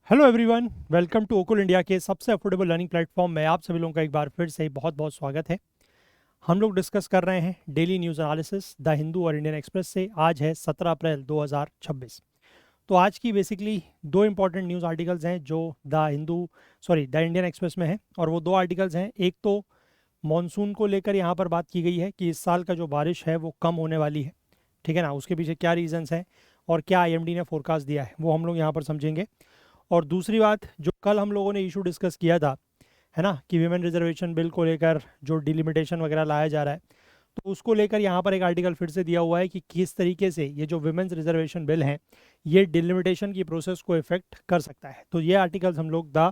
Hello everyone, welcome to ओकुल India के सबसे अफोर्डेबल लर्निंग प्लेटफॉर्म में आप सभी लोगों का एक बार फिर से बहुत बहुत स्वागत है। हम लोग डिस्कस कर रहे हैं daily news analysis the Hindu और इंडियन एक्सप्रेस से। आज है 17 अप्रैल 2026। तो आज की बेसिकली दो इंपॉर्टेंट न्यूज़ आर्टिकल्स हैं जो द इंडियन एक्सप्रेस में है, और वो दो आर्टिकल्स हैं। एक तो मॉनसून को लेकर यहाँ पर बात की गई है कि इस साल का जो बारिश है वो कम होने वाली है, ठीक है ना। उसके पीछे क्या रीजंस हैं और क्या आईएमडी ने फोरकास्ट दिया है वो हम लोग यहाँ पर समझेंगे। और दूसरी बात, जो कल हम लोगों ने इशू डिस्कस किया था, है ना, कि विमेन रिजर्वेशन बिल को लेकर जो डिलिमिटेशन वगैरह लाया जा रहा है, तो उसको लेकर यहाँ पर एक आर्टिकल फिर से दिया हुआ है कि किस तरीके से ये जो विमेंस रिजर्वेशन बिल है ये डिलिमिटेशन की प्रोसेस को इफेक्ट कर सकता है। तो ये आर्टिकल्स हम लोग द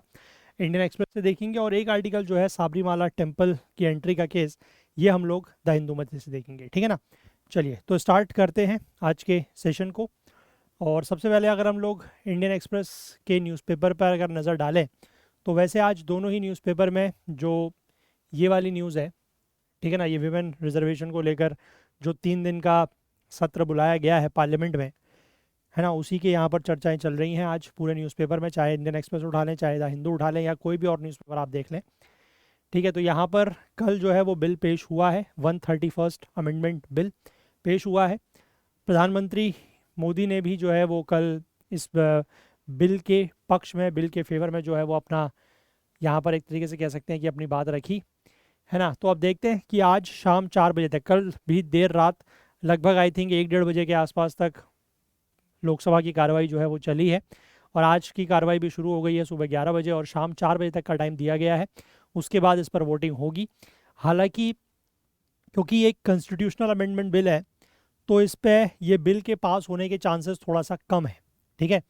इंडियन एक्सप्रेस से देखेंगे, और एक आर्टिकल जो है साबरीमाला टेम्पल की एंट्री का केस, ये हम लोग द हिंदू से देखेंगे, ठीक है ना। चलिए तो स्टार्ट करते हैं आज के सेशन को। और सबसे पहले अगर हम लोग इंडियन एक्सप्रेस के न्यूज़पेपर पर अगर नज़र डालें, तो वैसे आज दोनों ही न्यूज़पेपर में जो ये वाली न्यूज़ है, ठीक है ना, ये विमेन रिजर्वेशन को लेकर जो 3 दिन का सत्र बुलाया गया है पार्लियामेंट में, है ना, उसी के यहाँ पर चर्चाएं चल रही हैं आज पूरे न्यूज़पेपर में। चाहे इंडियन एक्सप्रेस उठा लें, चाहे द हिंदू उठा लें, या कोई भी और न्यूज़पेपर आप देख लें, ठीक है। तो यहाँ पर कल जो है वो बिल पेश हुआ है, 131st अमेंडमेंट बिल पेश हुआ है। प्रधानमंत्री मोदी ने भी जो है वो कल इस बिल के पक्ष में, बिल के फेवर में जो है वो अपना, यहाँ पर एक तरीके से कह सकते हैं कि अपनी बात रखी, है ना। तो अब देखते हैं कि आज शाम 4 बजे तक, कल भी देर रात लगभग आई थिंक 1-1:30 बजे के आसपास तक लोकसभा की कार्रवाई जो है वो चली है, और आज की कार्रवाई भी शुरू हो गई है सुबह 11 बजे, और शाम 4 बजे तक का टाइम दिया गया है। उसके बाद इस पर वोटिंग होगी। हालांकि क्योंकि ये एक कॉन्स्टिट्यूशनल अमेंडमेंट बिल है, तो इस पे ये बिल के पास होने के चांसेस थोड़ा सा कम है, ठीक है।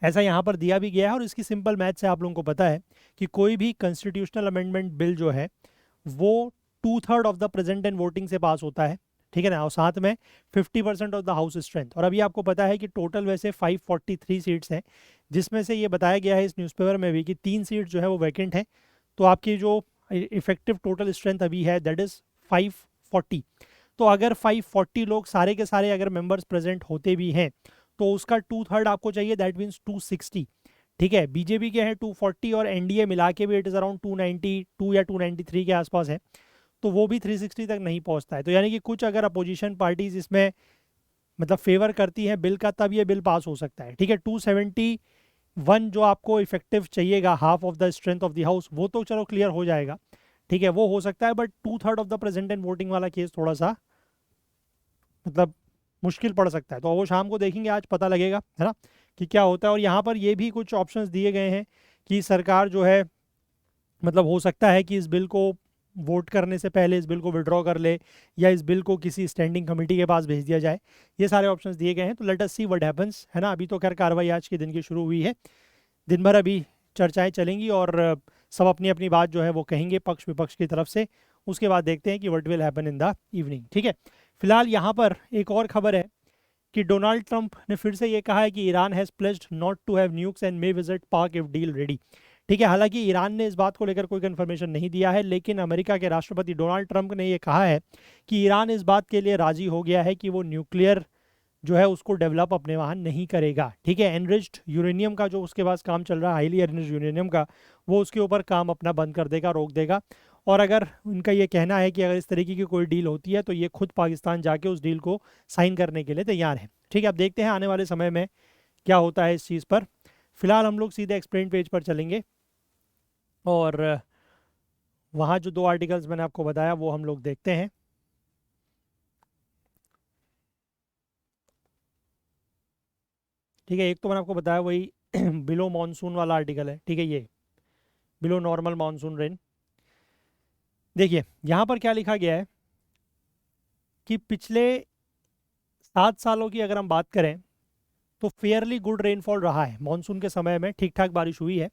ऐसा यहाँ पर दिया भी गया है, और इसकी सिंपल मैथ से आप लोगों को पता है कि कोई भी कॉन्स्टिट्यूशनल अमेंडमेंट बिल जो है वो 2/3 of the present and voting से पास होता है, ठीक है ना, और साथ में 50% ऑफ द हाउस स्ट्रेंथ। और अभी आपको पता है कि टोटल वैसे 543 सीट्स हैं, जिसमें से ये बताया गया है इस न्यूज़पेपर में भी कि 3 सीट जो है वो वैकेंट है। तो आपकी जो इफेक्टिव टोटल स्ट्रेंथ अभी है दैट इज़ 540। तो अगर 540 लोग सारे के सारे अगर मेंबर्स प्रेजेंट होते भी हैं, तो उसका 2/3 आपको चाहिए, दैट मीन्स 260, ठीक है। बीजेपी के हैं 240, और एनडीए मिला के भी इट इज़ अराउंड 292 या 293 के आसपास है, तो वो भी 360 तक नहीं पहुंचता है। तो यानी कि कुछ अगर अपोजिशन पार्टीज इसमें मतलब फेवर करती हैं बिल का, तब ये बिल पास हो सकता है, ठीक है। 271 जो आपको इफेक्टिव चाहिएगा, half of the strength of the house, वो तो चलो क्लियर हो जाएगा, ठीक है, वो हो सकता है। But 2/3 of the present and voting वाला केस थोड़ा सा मतलब मुश्किल पड़ सकता है। तो वो शाम को देखेंगे, आज पता लगेगा, है ना, कि क्या होता है। और यहाँ पर ये भी कुछ ऑप्शंस दिए गए हैं कि सरकार जो है, मतलब हो सकता है कि इस बिल को वोट करने से पहले इस बिल को विड्रॉ कर ले, या इस बिल को किसी स्टैंडिंग कमेटी के पास भेज दिया जाए। ये सारे ऑप्शंस दिए गए हैं, तो let us see what happens, है ना। अभी तो खैर कार्रवाई आज के दिन की शुरू हुई है, दिन भर अभी चर्चाएं चलेंगी, और सब अपनी अपनी बात जो है वो कहेंगे पक्ष विपक्ष की तरफ से। उसके बाद देखते हैं कि what will happen in the evening, ठीक है। फिलहाल यहाँ पर एक और खबर है कि डोनाल्ड ट्रंप ने फिर से ये कहा है कि Iran has pledged not to have nukes and may visit Pak if deal ready, ठीक है। हालांकि ईरान ने इस बात को लेकर कोई कंफर्मेशन नहीं दिया है, लेकिन अमेरिका के राष्ट्रपति डोनाल्ड ट्रंप ने ये कहा है कि ईरान इस बात के लिए राजी हो गया है कि वो न्यूक्लियर जो है उसको डेवलप अपने वहाँ नहीं करेगा, ठीक है। एनरिच्ड यूरेनियम का जो उसके पास काम चल रहा है, हाईली एनरिच्ड यूरेनियम का, वो उसके ऊपर काम अपना बंद कर देगा, रोक देगा। और अगर उनका ये कहना है कि अगर इस तरीके की कोई डील होती है तो ये खुद पाकिस्तान जाके उस डील को साइन करने के लिए तैयार है, ठीक है। अब देखते हैं आने वाले समय में क्या होता है इस चीज़ पर। फिलहाल हम लोग सीधे एक्सप्लेन पेज पर चलेंगे, और वहाँ जो दो आर्टिकल्स मैंने आपको बताया वो हम लोग देखते हैं। ठीक है, एक तो मैंने आपको बताया वही बिलो मानसून वाला आर्टिकल है, ठीक है, ये बिलो नॉर्मल मानसून रेन। देखिए यहाँ पर क्या लिखा गया है कि पिछले 7 सालों की अगर हम बात करें तो फेयरली गुड रेनफॉल रहा है, मानसून के समय में ठीक ठाक बारिश हुई है।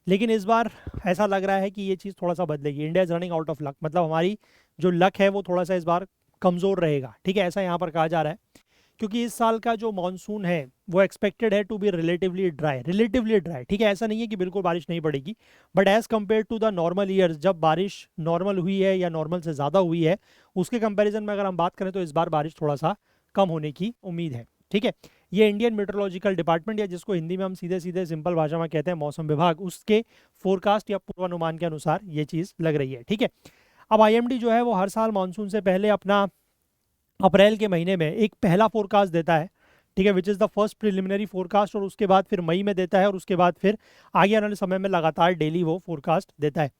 लेकिन इस बार ऐसा लग रहा है कि ये चीज़ थोड़ा सा बदलेगी। India is running out of luck, मतलब हमारी जो लक है वो थोड़ा सा इस बार कमज़ोर रहेगा, ठीक है, ऐसा यहाँ पर कहा जा रहा है। क्योंकि इस साल का जो मानसून है वो एक्सपेक्टेड है टू बी रिलेटिवली ड्राई, ठीक है। ऐसा नहीं है कि बिल्कुल बारिश नहीं पड़ेगी, but as compare to the normal years, जब बारिश नॉर्मल हुई है या नॉर्मल से ज़्यादा हुई है, उसके कंपैरिजन में अगर हम बात करें तो इस बार बारिश थोड़ा सा कम होने की उम्मीद है, ठीक है। ये इंडियन मेट्रोलॉजिकल डिपार्टमेंट, या जिसको हिंदी में हम सीधे सीधे सिंपल भाषा में कहते हैं मौसम विभाग, उसके फोरकास्ट या पूर्वानुमान के अनुसार ये चीज़ लग रही है। ठीक है, अब आईएमडी जो है वो हर साल मानसून से पहले अपना अप्रैल के महीने में एक पहला फोरकास्ट देता है, ठीक है, which is the first preliminary forecast, और उसके बाद फिर मई में देता है, और उसके बाद फिर आगे आने वाले समय में लगातार डेली वो फोरकास्ट देता है।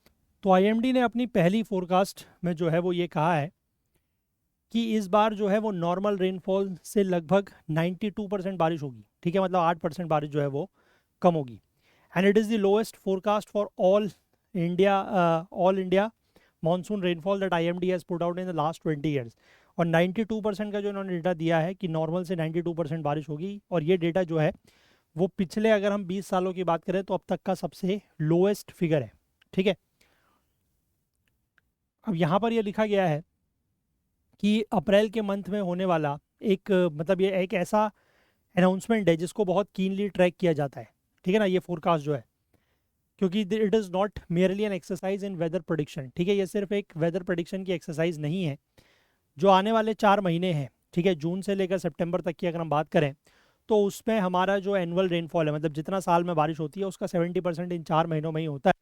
तो आईएमडी ने अपनी पहली फोरकास्ट में जो है वो ये कहा है कि इस बार जो है वो नॉर्मल रेनफॉल से लगभग 92% बारिश होगी। ठीक है, मतलब 8% बारिश जो है वो कम होगी। And it is the lowest forecast for all India monsoon rainfall that IMD has put out in the last 20 years. और 92% का जो इन्होंने डेटा दिया है कि नॉर्मल से 92% बारिश होगी, और ये डेटा जो है वो पिछले, अगर हम 20 सालों की बात करें तो अब तक का सबसे लोएस्ट फिगर है। ठीक है, अब यहाँ पर ये लिखा गया है कि अप्रैल के मंथ में होने वाला एक मतलब ये एक ऐसा अनाउंसमेंट है जिसको बहुत कीनली ट्रैक किया जाता है। ठीक है ना, ये फोरकास्ट जो है, क्योंकि it is not merely an exercise in weather prediction. ठीक है, ये सिर्फ एक वेदर प्रेडिक्शन की एक्सरसाइज नहीं है। जो आने वाले 4 महीने हैं, ठीक है, जून से लेकर सितंबर तक की अगर हम बात करें, तो उसमें हमारा जो एनुअल रेनफॉल है, मतलब जितना साल में बारिश होती है उसका 70% इन 4 महीनों में ही होता है।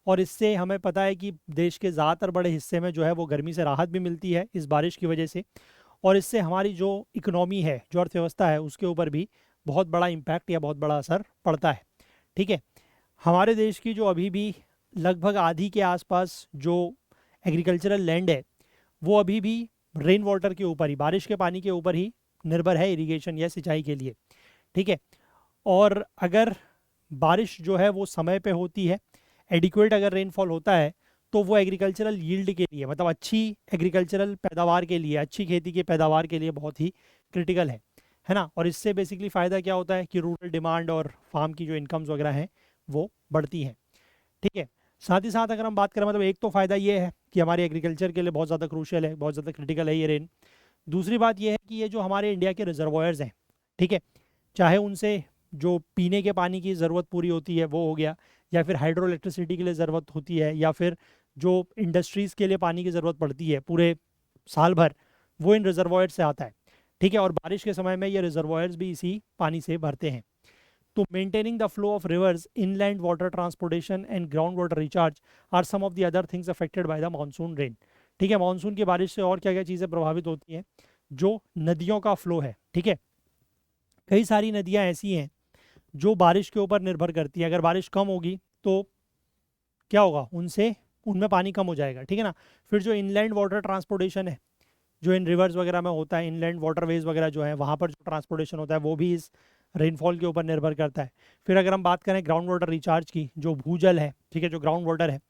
और इससे हमें पता है कि देश के ज़्यादातर बड़े हिस्से में जो है वो गर्मी से राहत भी मिलती है इस बारिश की वजह से, और इससे हमारी जो इकोनॉमी है, जो अर्थव्यवस्था है, उसके ऊपर भी बहुत बड़ा इम्पैक्ट या बहुत बड़ा असर पड़ता है। ठीक है, हमारे देश की जो अभी भी लगभग आधी के आसपास जो एग्रीकल्चरल लैंड है, वो अभी भी रेन वाटर के ऊपर ही, बारिश के पानी के ऊपर ही निर्भर है इरिगेशन या सिंचाई के लिए। ठीक है, और अगर बारिश जो है वो समय पे होती है, एडिक्वेट अगर रेनफॉल होता है, तो वो एग्रीकल्चरल यील्ड के लिए, मतलब अच्छी एग्रीकल्चरल पैदावार के लिए, अच्छी खेती की पैदावार के लिए बहुत ही क्रिटिकल है ना। और इससे बेसिकली फ़ायदा क्या होता है कि रूरल डिमांड और फार्म की जो इनकम्स वगैरह हैं वो बढ़ती हैं। ठीक है, साथ ही साथ अगर हम बात करें, मतलब एक तो फ़ायदा ये है कि हमारे एग्रीकल्चर के लिए बहुत ज़्यादा क्रूशियल है, बहुत ज़्यादा क्रिटिकल है ये रेन। दूसरी बात ये है कि ये जो हमारे इंडिया के रिजर्वॉयर्स हैं, ठीक है, चाहे उनसे जो पीने के पानी की ज़रूरत पूरी होती है वो हो गया, या फिर हाइड्रो इलेक्ट्रिसिटी के लिए ज़रूरत होती है, या फिर जो इंडस्ट्रीज़ के लिए पानी की ज़रूरत पड़ती है पूरे साल भर, वो इन रिजर्वॉयर से आता है। ठीक है, और बारिश के समय में ये रिजर्वॉयर्स भी इसी पानी से भरते हैं। तो maintaining the flow of rivers, inland water transportation and ground water recharge are some of the other things affected by the monsoon rain. ठीक है, मानसून की बारिश से और क्या क्या चीज़ें प्रभावित होती हैं? जो नदियों का फ्लो है, ठीक है, कई सारी नदियाँ ऐसी हैं जो बारिश के ऊपर निर्भर करती है। अगर बारिश कम होगी तो क्या होगा, उनसे उनमें पानी कम हो जाएगा। ठीक है ना, फिर जो इनलैंड वाटर ट्रांसपोर्टेशन है, जो इन रिवर्स वगैरह में होता है, इनलैंड वाटरवेज वगैरह जो है, वहाँ पर जो ट्रांसपोर्टेशन होता है वो भी इस रेनफॉल के ऊपर निर्भर करता है। फिर अगर हम बात करें ग्राउंड वाटर रिचार्ज की, जो भूजल है, ठीक है, जो ग्राउंड वाटर है,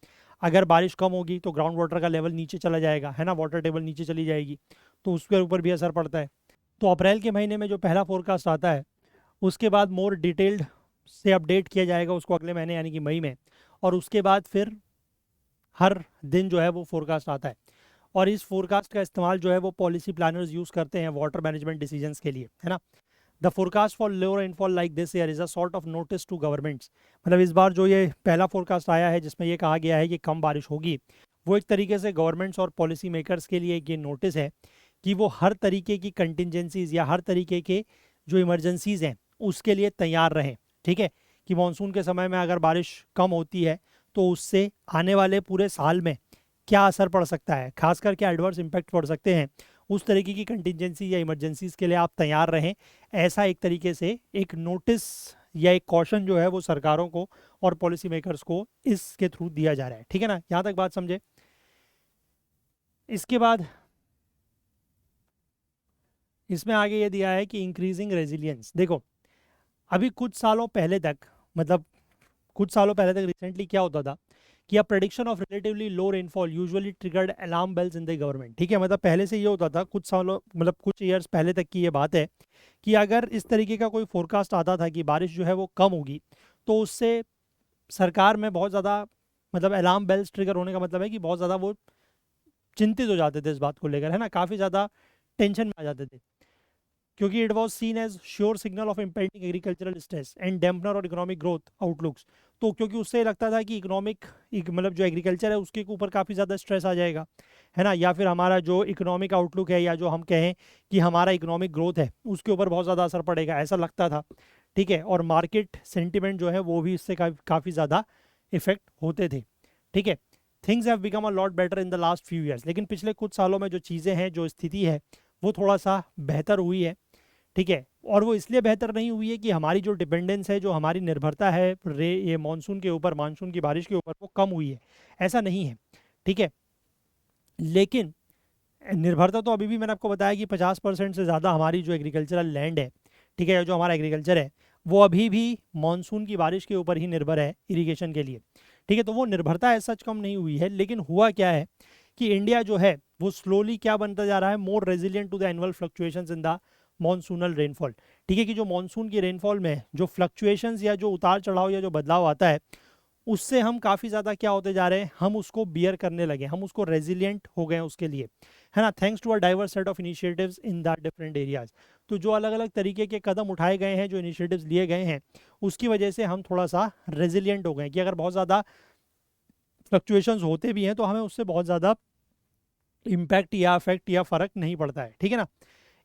अगर बारिश कम होगी तो ग्राउंड वाटर का लेवल नीचे चला जाएगा, है ना, वाटर टेबल नीचे चली जाएगी, तो उसके ऊपर भी असर पड़ता है। तो अप्रैल के महीने में जो पहला फोरकास्ट आता है, उसके बाद मोर डिटेल्ड से अपडेट किया जाएगा उसको अगले महीने यानी कि मई में, और उसके बाद फिर हर दिन जो है वो फोरकास्ट आता है। और इस फोरकास्ट का इस्तेमाल जो है वो पॉलिसी प्लानर्स यूज़ करते हैं वाटर मैनेजमेंट डिसीजंस के लिए, है ना। The forecast for low rainfall like this year is a sort of notice to governments. मतलब इस बार जो ये पहला फोरकास्ट आया है जिसमें ये कहा गया है कि कम बारिश होगी, वो एक तरीके से गवर्नमेंट्स और पॉलिसी मेकर्स के लिए एक ये नोटिस है कि वो हर तरीके की कंटिजेंसीज या हर तरीके के जो इमरजेंसीज हैं उसके लिए तैयार रहें। ठीक है, कि मानसून के समय में अगर बारिश कम होती है तो उससे आने वाले पूरे साल में क्या असर पड़ सकता है, खासकर क्या एडवर्स इम्पैक्ट पड़ सकते हैं, उस तरीके की कंटिजेंसी या इमरजेंसीज के लिए आप तैयार रहें। ऐसा एक तरीके से एक नोटिस या एक कॉशन जो है वो सरकारों को और पॉलिसी मेकर्स को इसके थ्रू दिया जा रहा है। ठीक है ना, यहाँ तक बात समझे। इसके बाद इसमें आगे ये दिया है कि इंक्रीजिंग रेजिलियंस। देखो, अभी कुछ सालों पहले तक, मतलब कुछ सालों पहले तक रिसेंटली क्या होता था कि a prediction of relatively low rainfall usually triggered alarm bells in the government. ठीक है, मतलब पहले से ये होता था, कुछ सालों मतलब कुछ ईयर्स पहले तक की ये बात है कि अगर इस तरीके का कोई फोरकास्ट आता था कि बारिश जो है वो कम होगी, तो उससे सरकार में बहुत ज़्यादा, मतलब अलार्म बेल्स ट्रिगर होने का मतलब है कि बहुत ज़्यादा वो चिंतित हो जाते थे इस बात को लेकर, है ना, काफ़ी ज़्यादा टेंशन में आ जाते थे। क्योंकि it was seen as sure signal of impending agricultural stress and dampener or economic growth outlooks. तो क्योंकि उससे लगता था कि इकोनॉमिक मतलब जो एग्रीकल्चर है उसके ऊपर काफ़ी ज़्यादा स्ट्रेस आ जाएगा, है ना, या फिर हमारा जो इकोनॉमिक आउटलुक है या जो हम कहें कि हमारा इकोनॉमिक ग्रोथ है उसके ऊपर बहुत ज़्यादा असर पड़ेगा, ऐसा लगता था। ठीक है, और मार्केट सेंटिमेंट जो है वो भी इससे काफ़ी ज़्यादा इफेक्ट होते थे। ठीक है, things have become a lot better in the last few years, लेकिन पिछले कुछ सालों में जो चीज़ें हैं, जो स्थिति है, वो थोड़ा सा बेहतर हुई है। ठीक है, और वो इसलिए बेहतर नहीं हुई है कि हमारी जो डिपेंडेंस है, जो हमारी निर्भरता है ये मानसून के ऊपर, मानसून की बारिश के ऊपर, वो कम हुई है, ऐसा नहीं है। ठीक है, लेकिन निर्भरता तो अभी भी मैंने आपको बताया कि 50% से ज़्यादा हमारी जो एग्रीकल्चरल लैंड है, ठीक है, जो हमारा एग्रीकल्चर है, वो अभी भी मानसून की बारिश के ऊपर ही निर्भर है इरिगेशन के लिए। ठीक है, तो वो निर्भरता ऐसा सच कम नहीं हुई है, लेकिन हुआ क्या है कि इंडिया जो है वो स्लोली क्या बनता जा रहा है, more resilient to the annual fluctuations in the monsoonal rainfall. ठीक है, कि जो मानसून की रेनफॉल में जो फ्लक्चुएशंस या जो उतार चढ़ाव या जो बदलाव आता है, उससे हम काफ़ी ज़्यादा क्या होते जा रहे हैं, हम उसको बियर करने लगे, हम उसको रेजिलियंट हो गए उसके लिए, है ना, thanks to a diverse set of initiatives in the different areas. तो जो अलग अलग तरीके के कदम उठाए गए हैं, जो इनिशिएटिव्स लिए गए हैं, उसकी वजह से हम थोड़ा सा रेजिलियंट हो गए कि अगर बहुत ज़्यादा फ्लक्चुएशंस होते भी हैं तो हमें उससे बहुत ज़्यादा इम्पैक्ट या अफेक्ट या फ़र्क नहीं पड़ता है। ठीक है ना।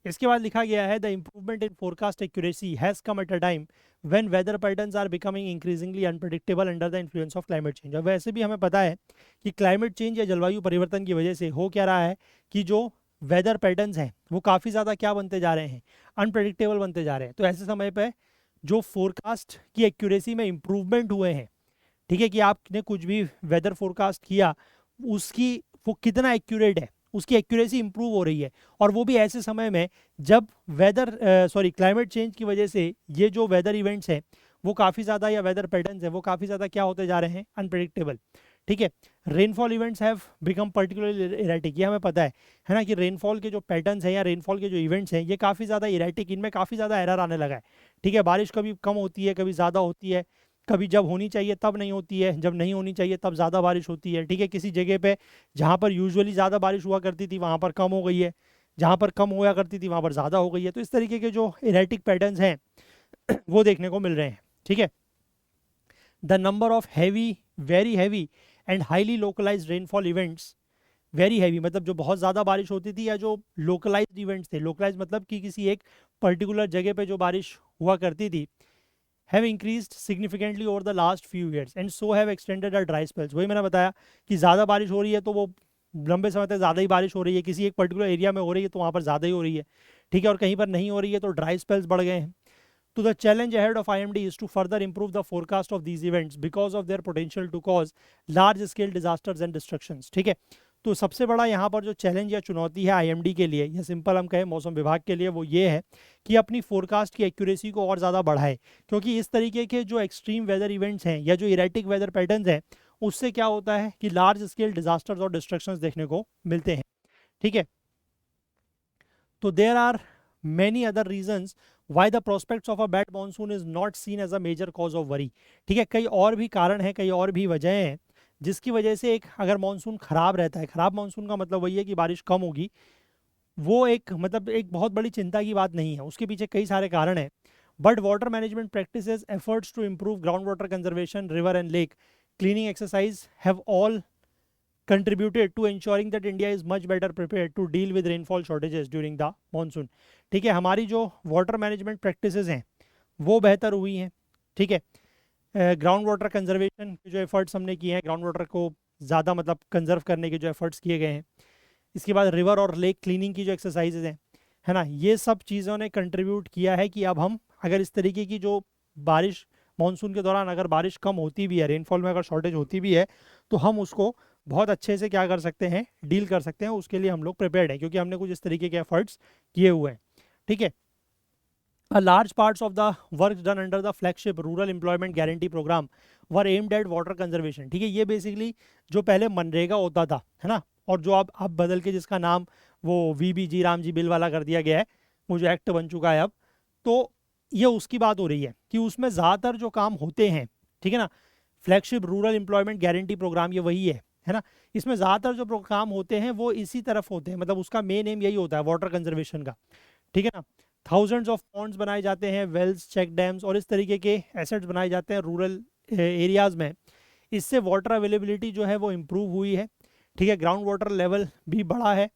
इसके बाद लिखा गया है the improvement in forecast accuracy has come at a time when weather patterns are becoming increasingly unpredictable under the influence of climate change. अब वैसे भी हमें पता है कि क्लाइमेट चेंज या जलवायु परिवर्तन की वजह से हो क्या रहा है कि जो वेदर पैटर्न्स हैं वो काफ़ी ज़्यादा क्या बनते जा रहे हैं, अनप्रेडिक्टेबल बनते जा रहे हैं। तो ऐसे समय पर जो फोरकास्ट की एक्यूरेसी में इम्प्रूवमेंट हुए हैं, ठीक है, कि आपने कुछ भी वेदर फोरकास्ट किया, उसकी वो कितना एक्यूरेट है, उसकी एक्यूरेसी इंप्रूव हो रही है, और वो भी ऐसे समय में जब वेदर क्लाइमेट चेंज की वजह से ये जो वेदर इवेंट्स हैं वो काफ़ी ज़्यादा, या वेदर पैटर्न्स हैं वो काफ़ी ज़्यादा क्या होते जा रहे हैं, अनप्रेडिक्टेबल। ठीक है, rainfall events have become particularly erratic, ये हमें पता है ना, कि रेनफॉल के जो पैटर्न्स हैं या रेनफॉल के जो इवेंट्स हैं ये काफ़ी ज़्यादा इरेटिक, इनमें काफ़ी ज़्यादा एरर आने लगा है। ठीक है, बारिश कभी कम होती है, कभी ज़्यादा होती है, कभी जब होनी चाहिए तब नहीं होती है, जब नहीं होनी चाहिए तब ज़्यादा बारिश होती है। ठीक है, किसी जगह पे जहाँ पर यूजुअली ज़्यादा बारिश हुआ करती थी वहाँ पर कम हो गई है, जहाँ पर कम हुआ करती थी वहाँ पर ज़्यादा हो गई है। तो इस तरीके के जो इरेटिक पैटर्न्स हैं वो देखने को मिल रहे हैं। ठीक है, the number of heavy, very heavy and highly localised rainfall events, very heavy मतलब जो बहुत ज़्यादा बारिश होती थी, या जो लोकलाइज्ड इवेंट्स थे, लोकलाइज मतलब कि किसी एक पर्टिकुलर जगह पे जो बारिश हुआ करती थी, have increased significantly over the last few years and so have extended our dry spells। वही मैंने बताया कि ज़्यादा बारिश हो रही है तो वो लंबे समय तक ज़्यादा ही बारिश हो रही है, किसी एक पर्टिकुलर एरिया में हो रही है तो वहाँ पर ज़्यादा ही हो रही है। ठीक है, और कहीं पर नहीं हो रही है तो ड्राई स्पेल्स बढ़ गए हैं। तो the challenge ahead of IMD is to further improve the forecast of these events because of their potential to cause large scale disasters and destructions। ठीक है, तो सबसे बड़ा यहाँ पर जो चैलेंज या चुनौती है आईएमडी के लिए, या सिंपल हम कहें मौसम विभाग के लिए, वो ये है कि अपनी फोरकास्ट की एक्यूरेसी को और ज़्यादा बढ़ाए, क्योंकि इस तरीके के जो एक्सट्रीम वेदर इवेंट्स हैं या जो इरेटिक वेदर पैटर्न्स हैं उससे क्या होता है कि लार्ज स्केल डिजास्टर्स और डिस्ट्रक्शंस देखने को मिलते हैं। ठीक है, तो there are many other reasons why the prospects of a bad monsoon is not seen as a major cause of worry. ठीक है, कई और भी कारण हैं, कई और भी वजहें हैं जिसकी वजह से एक अगर मानसून खराब रहता है, खराब मानसून का मतलब वही है कि बारिश कम होगी, वो एक मतलब एक बहुत बड़ी चिंता की बात नहीं है, उसके पीछे कई सारे कारण हैं। But water management practices, efforts to improve ground water conservation, river and lake cleaning exercise have all contributed to ensuring that India is much better prepared to deal with rainfall shortages during the monsoon। ठीक है, हमारी जो water management practices हैं वो बेहतर हुई हैं। ठीक है, ग्राउंड वाटर कंजर्वेशन के जो एफर्ट्स हमने किए हैं, ग्राउंड वाटर को ज़्यादा मतलब कंजर्व करने के जो एफर्ट्स किए गए हैं, इसके बाद रिवर और लेक क्लीनिंग की जो एक्सरसाइजेज हैं, है ना, ये सब चीज़ों ने कंट्रीब्यूट किया है कि अब हम अगर इस तरीके की जो बारिश मानसून के दौरान अगर बारिश कम होती भी है, रेनफॉल में अगर शॉर्टेज होती भी है, तो हम उसको बहुत अच्छे से क्या कर सकते हैं, डील कर सकते हैं। उसके लिए हम लोग प्रिपेयर्ड हैं क्योंकि हमने कुछ इस तरीके के एफर्ट्स किए हुए हैं। ठीक है, A large parts of the work done under the flagship rural employment guarantee program were aimed at water conservation। ठीक है, ये बेसिकली जो पहले मनरेगा होता था, है ना, और जो अब बदल के जिसका नाम वो VBG राम जी बिल वाला कर दिया गया है, वो जो एक्ट बन चुका है अब, तो ये उसकी बात हो रही है कि उसमें ज़्यादातर जो काम होते हैं, ठीक है ना, flagship rural employment guarantee programme ये वही है ना, इसमें ज़्यादातर जो काम होते हैं वो इसी तरफ होते हैं, मतलब उसका मेन एम यही होता है वाटर कंजर्वेशन का। ठीक है ना, थाउजेंड्स ऑफ पॉन्ड्स बनाए जाते हैं, वेल्स, चेक डैम्स और इस तरीके के एसेट्स बनाए जाते हैं रूरल एरियाज़ में। इससे वाटर अवेलेबिलिटी जो है वो इम्प्रूव हुई है, ठीक है, ग्राउंड वाटर लेवल भी बढ़ा है,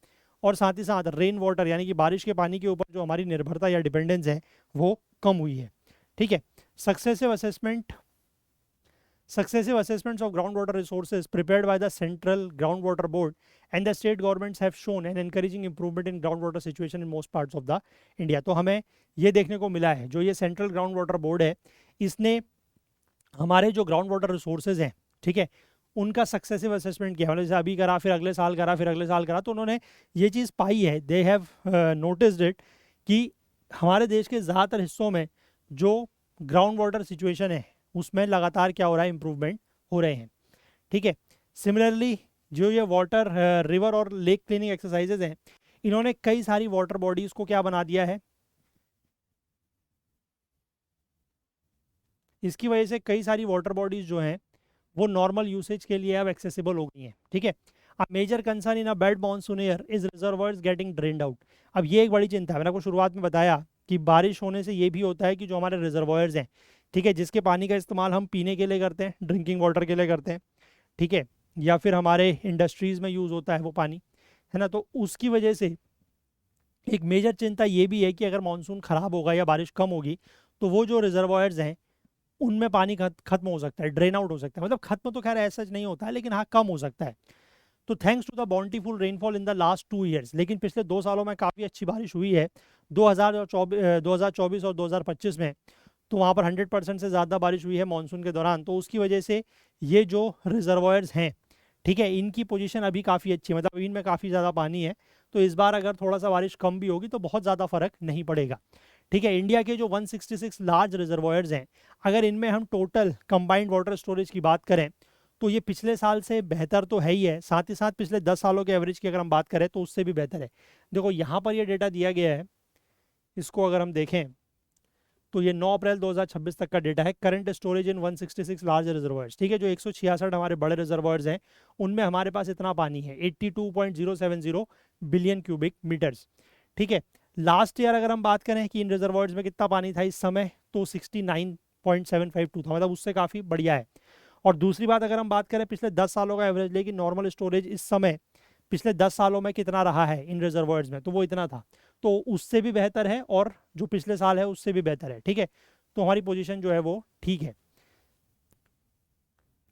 और साथ ही साथ रेन वाटर यानी कि बारिश के पानी के ऊपर जो हमारी निर्भरता या डिपेंडेंस है वो कम हुई है, ठीक है। Successive assessments of groundwater resources prepared by the Central Groundwater Board and the state governments have shown an encouraging improvement in groundwater situation in most parts of the India। तो हमें ये देखने को मिला है, जो ये सेंट्रल ग्राउंड वाटर बोर्ड है, इसने हमारे जो ग्राउंड वाटर रिसोर्सेज हैं, ठीक है, उनका सक्सेसिव असेसमेंट किया, मतलब जैसे अभी करा, फिर अगले साल करा, फिर अगले साल करा, तो उन्होंने ये चीज़ पाई है, दे हैव नोटिस्ड इट, कि हमारे देश के ज़्यादातर हिस्सों में जो ग्राउंड वाटर सिचुएशन है उसमें लगातार क्या हो रहा है, इंप्रूवमेंट हो रहे हैं, ठीक है। सिमिलरली जो ये वाटर रिवर और लेक क्लीनिंग एक्सरसाइजेज हैं, इन्होंने कई सारी वाटर बॉडीज़ को क्या बना दिया है, इसकी वजह से कई सारी वाटर बॉडीज़ जो हैं वो नॉर्मल यूसेज के लिए अब एक्सेसिबल हो गई हैं, ठीक है। अब major concern in a bad monsoon year is reservoirs getting drained out. अब ये एक बड़ी चिंता है, मैंने आपको शुरुआत में बताया कि बारिश होने से ये भी होता है कि जो हमारे रिजर्वायर्स हैं, ठीक है, जिसके पानी का इस्तेमाल हम पीने के लिए करते हैं, ड्रिंकिंग वाटर के लिए करते हैं, ठीक है, या फिर हमारे इंडस्ट्रीज़ में यूज़ होता है वो पानी, है ना, तो उसकी वजह से एक मेजर चिंता ये भी है कि अगर मानसून ख़राब होगा या बारिश कम होगी तो वो जो रिजर्वायर्स हैं उनमें पानी खत्म हो सकता है, ड्रेन आउट हो सकता है, मतलब खत्म तो खैर ऐसा नहीं होता है, लेकिन हाँ कम हो सकता है। तो thanks to the bountiful rainfall in the last 2 years, लेकिन पिछले 2 सालों में काफ़ी अच्छी बारिश हुई है, 2024 और 2025 में, तो वहाँ पर 100% से ज़्यादा बारिश हुई है मानसून के दौरान, तो उसकी वजह से ये जो रिजर्वायर्स हैं, ठीक है, इनकी पोजीशन अभी काफ़ी अच्छी है, मतलब इनमें काफ़ी ज़्यादा पानी है, तो इस बार अगर थोड़ा सा बारिश कम भी होगी तो बहुत ज़्यादा फर्क नहीं पड़ेगा, ठीक है। इंडिया के जो 166 लार्ज रिजर्वायर्स हैं, अगर इनमें हम टोटल कंबाइंड वाटर स्टोरेज की बात करें तो ये पिछले साल से बेहतर तो है ही है, साथ ही साथ पिछले 10 सालों के एवरेज की अगर हम बात करें तो उससे भी बेहतर है। देखो यहाँ पर ये डेटा दिया गया है, इसको अगर हम देखें तो ये 9 अप्रैल 2026 तक का डेटा है, करंट स्टोरेज इन 166 लार्ज रिजर्वायर्स, ठीक है, जो 166 हमारे बड़े रिजर्वायर्स हैं उनमें हमारे पास इतना पानी है 82.070 बिलियन क्यूबिक मीटर्स, ठीक है। लास्ट ईयर अगर हम बात करें कि इन रिजर्वायर्स में कितना पानी था इस समय, तो 69.752 था, मतलब उससे काफ़ी बढ़िया है। और दूसरी बात अगर हम बात करें पिछले 10 सालों का एवरेज, लेकिन नॉर्मल स्टोरेज इस समय पिछले 10 सालों में कितना रहा है इन रिजर्वायर्स में, तो वो इतना था, तो उससे भी बेहतर है, और जो पिछले साल है उससे भी बेहतर है, ठीक है। तो हमारी पोजीशन जो है वो ठीक है,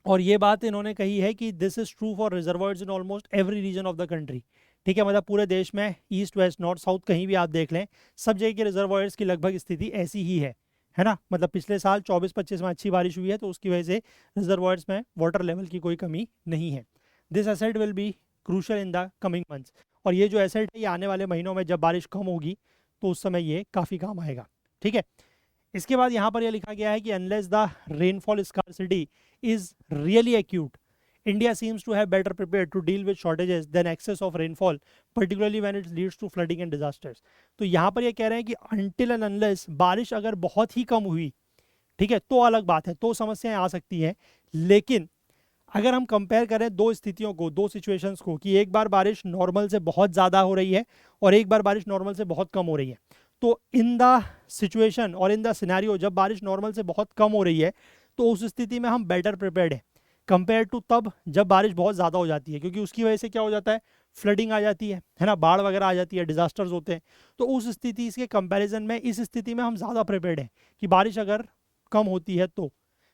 और ये बात इन्होंने कही है कि this is true for reservoirs in almost every region of the country, ठीक है, मतलब पूरे देश में ईस्ट वेस्ट नॉर्थ साउथ कहीं भी आप देख लें, सब जगह के रिजर्वायर्स की लगभग स्थिति ऐसी ही है ना, मतलब पिछले साल 24-25 में अच्छी बारिश हुई है, तो उसकी वजह से रिजर्वायर्स में वाटर लेवल की कोई कमी नहीं है। This asset will be crucial in the coming months, और ये जो एसेट है ये आने वाले महीनों में जब बारिश कम होगी तो उस समय ये काफ़ी काम आएगा, ठीक है। इसके बाद यहाँ पर यह लिखा गया है कि unless the rainfall scarcity is really acute, India seems to have better prepared to deal with shortages than excess of rainfall, particularly when it leads to flooding and disasters। तो यहाँ पर ये कह रहे हैं कि until and unless बारिश अगर बहुत ही कम हुई, ठीक है, तो अलग बात है, तो समस्याएं आ सकती हैं, लेकिन अगर हम कंपेयर करें दो स्थितियों को, दो सिचुएशंस को, कि एक बार बारिश नॉर्मल से बहुत ज़्यादा हो रही है और एक बार बारिश नॉर्मल से बहुत कम हो रही है, तो इन द सिचुएशन और इन द सिनेरियो जब बारिश नॉर्मल से बहुत कम हो रही है तो उस स्थिति में हम बेटर प्रिपेयर्ड हैं कंपेयर टू तब जब बारिश बहुत ज़्यादा हो जाती है, क्योंकि उसकी वजह से क्या हो जाता है, फ्लडिंग आ जाती है ना, बाढ़ वगैरह आ जाती है, डिजास्टर्स होते हैं। तो उस स्थिति के कंपैरिजन में इस स्थिति में हम ज़्यादा प्रिपेयर्ड हैं कि बारिश अगर कम होती है तो,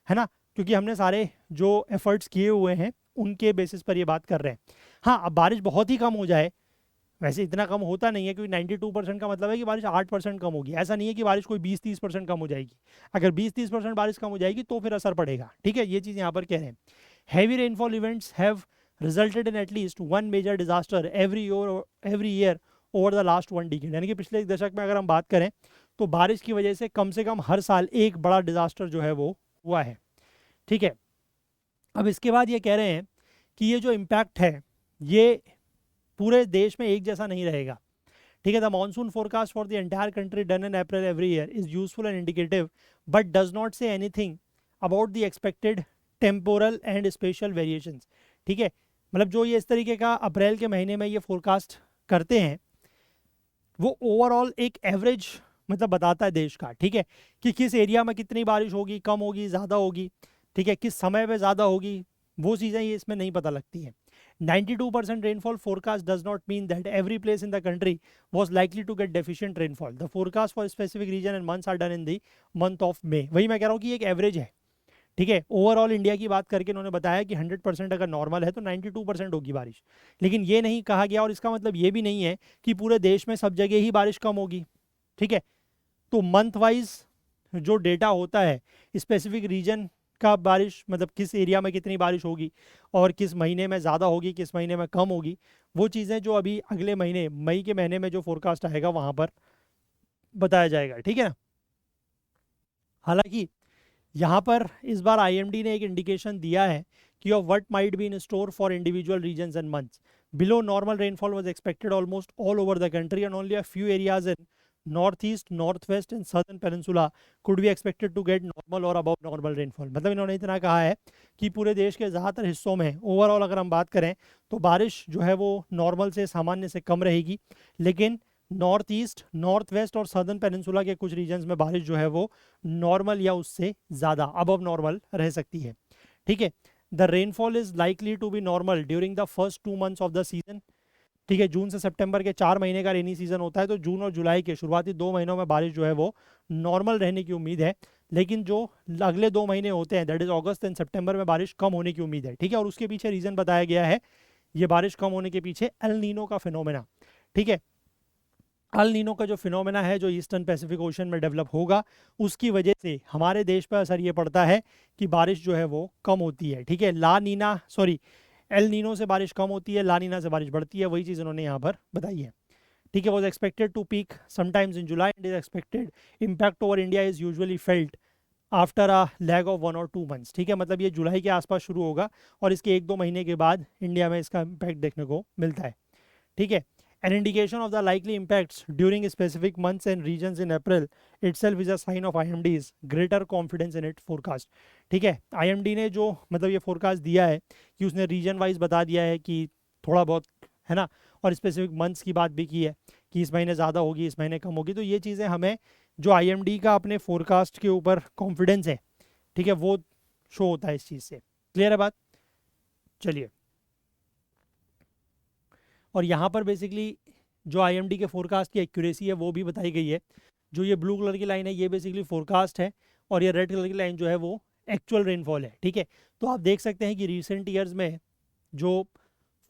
है ना, क्योंकि हमने सारे जो एफर्ट्स किए हुए हैं उनके बेसिस पर ये बात कर रहे हैं। हाँ, अब बारिश बहुत ही कम हो जाए, वैसे इतना कम होता नहीं है, क्योंकि 92% का मतलब है कि बारिश 8% कम होगी, ऐसा नहीं है कि बारिश कोई 20-30% कम हो जाएगी। अगर 20-30% बारिश कम हो जाएगी तो फिर असर पड़ेगा, ठीक है, ये चीज़ यहाँ पर कह रहे हैं। Heavy rainfall events have resulted in at least one major disaster every year over the last 1 decade, यानी कि पिछले एक दशक में अगर हम बात करें तो बारिश की वजह से कम हर साल एक बड़ा डिजास्टर जो है वो हुआ है, ठीक है। अब इसके बाद ये कह रहे हैं कि ये जो इम्पैक्ट है ये पूरे देश में एक जैसा नहीं रहेगा, ठीक है। The monsoon forecast for the entire country done in April every year is useful and indicative but does not say anything about the expected temporal and special variations, ठीक है, मतलब जो ये इस तरीके का अप्रैल के महीने में ये फोरकास्ट करते हैं वो ओवरऑल एक एवरेज मतलब बताता है देश का, ठीक है, कि किस एरिया में कितनी बारिश होगी, कम होगी, ज़्यादा होगी, ठीक है, किस समय पे ज़्यादा होगी, वो चीज़ें ये इसमें नहीं पता लगती हैं। 92% rainfall forecast does not mean that every place in the country was likely to get deficient rainfall. The forecast for specific region and months are done in the month of May. वही मैं कह रहा हूँ कि एक average है, ठीक है। ओवरऑल इंडिया की बात करके उन्होंने बताया कि 100% अगर नॉर्मल है तो 92% होगी बारिश, लेकिन ये नहीं कहा गया, और इसका मतलब ये भी नहीं है कि पूरे देश में सब जगह ही बारिश कम होगी, ठीक है। तो मंथ वाइज जो डेटा होता है स्पेसिफिक रीजन का, बारिश मतलब किस एरिया में कितनी बारिश होगी और किस महीने में ज़्यादा होगी, किस महीने में कम होगी, वो चीज़ें जो अभी अगले महीने मई के महीने में जो फोरकास्ट आएगा वहाँ पर बताया जाएगा, ठीक है ना। हालांकि यहाँ पर इस बार आईएमडी ने एक इंडिकेशन दिया है कि of what might be in store for individual regions and months. Below normal rainfall was expected almost all over the country and only a few areas in north east, north west and southern peninsula could be expected to get normal or above normal rainfall. मतलब इन्होंने इतना कहा है कि पूरे देश के ज़्यादातर हिस्सों में ओवरऑल अगर हम बात करें तो बारिश जो है वो नॉर्मल से, सामान्य से कम रहेगी, लेकिन नॉर्थ ईस्ट, नॉर्थ वेस्ट और सदर्न पेनिनसुला के कुछ रीजन्स में बारिश जो है वो नॉर्मल या उससे ज़्यादा अबव नॉर्मल रह सकती है, ठीक है। The rainfall is likely to be normal during the first 2 months of the season, ठीक है। जून से सितंबर के 4 महीने का रेनी सीजन होता है, तो जून और जुलाई के शुरुआती 2 महीनों में बारिश जो है वो नॉर्मल रहने की उम्मीद है, लेकिन जो अगले 2 महीने होते हैं दैट इज अगस्त एंड सितंबर में बारिश कम होने की उम्मीद है, ठीक है। और उसके पीछे रीज़न बताया गया है, ये बारिश कम होने के पीछे एल नीनो का फिनोमेना, ठीक है। अल नीनो का जो फिनोमेना है जो ईस्टर्न पैसिफिक ओशन में डेवलप होगा, उसकी वजह से हमारे देश पर असर ये पड़ता है कि बारिश जो है वो कम होती है, ठीक है। एल नीनो से बारिश कम होती है, ला नीना से बारिश बढ़ती है, वही चीज़ उन्होंने यहाँ पर बताई है, ठीक है। Was expected to peak sometimes in July and is expected impact over India is usually felt after a lag of 1 or 2 months, ठीक है। मतलब ये जुलाई के आसपास शुरू होगा और इसके 1-2 महीने के बाद इंडिया में इसका इम्पैक्ट देखने को मिलता है, ठीक है। An indication of the likely impacts during specific months and regions in April itself is a sign of IMD's greater confidence in its forecast, ठीक है। IMD ने जो मतलब ये फोरकास्ट दिया है कि उसने रीजन वाइज बता दिया है कि थोड़ा बहुत, है ना, और स्पेसिफिक मंथ्स की बात भी की है कि इस महीने ज़्यादा होगी, इस महीने कम होगी, तो ये चीज़ें हमें जो IMD का अपने फोरकास्ट के ऊपर कॉन्फिडेंस है, ठीक है, वो शो होता है इस चीज़ से। क्लियर है बात? चलिए, और यहाँ पर बेसिकली जो आईएमडी के फोरकास्ट की एक्यूरेसी है वो भी बताई गई है। जो ये ब्लू कलर की लाइन है ये बेसिकली फोरकास्ट है, और ये रेड कलर की लाइन जो है वो एक्चुअल रेनफॉल है, ठीक है। तो आप देख सकते हैं कि रिसेंट ईयर्स में जो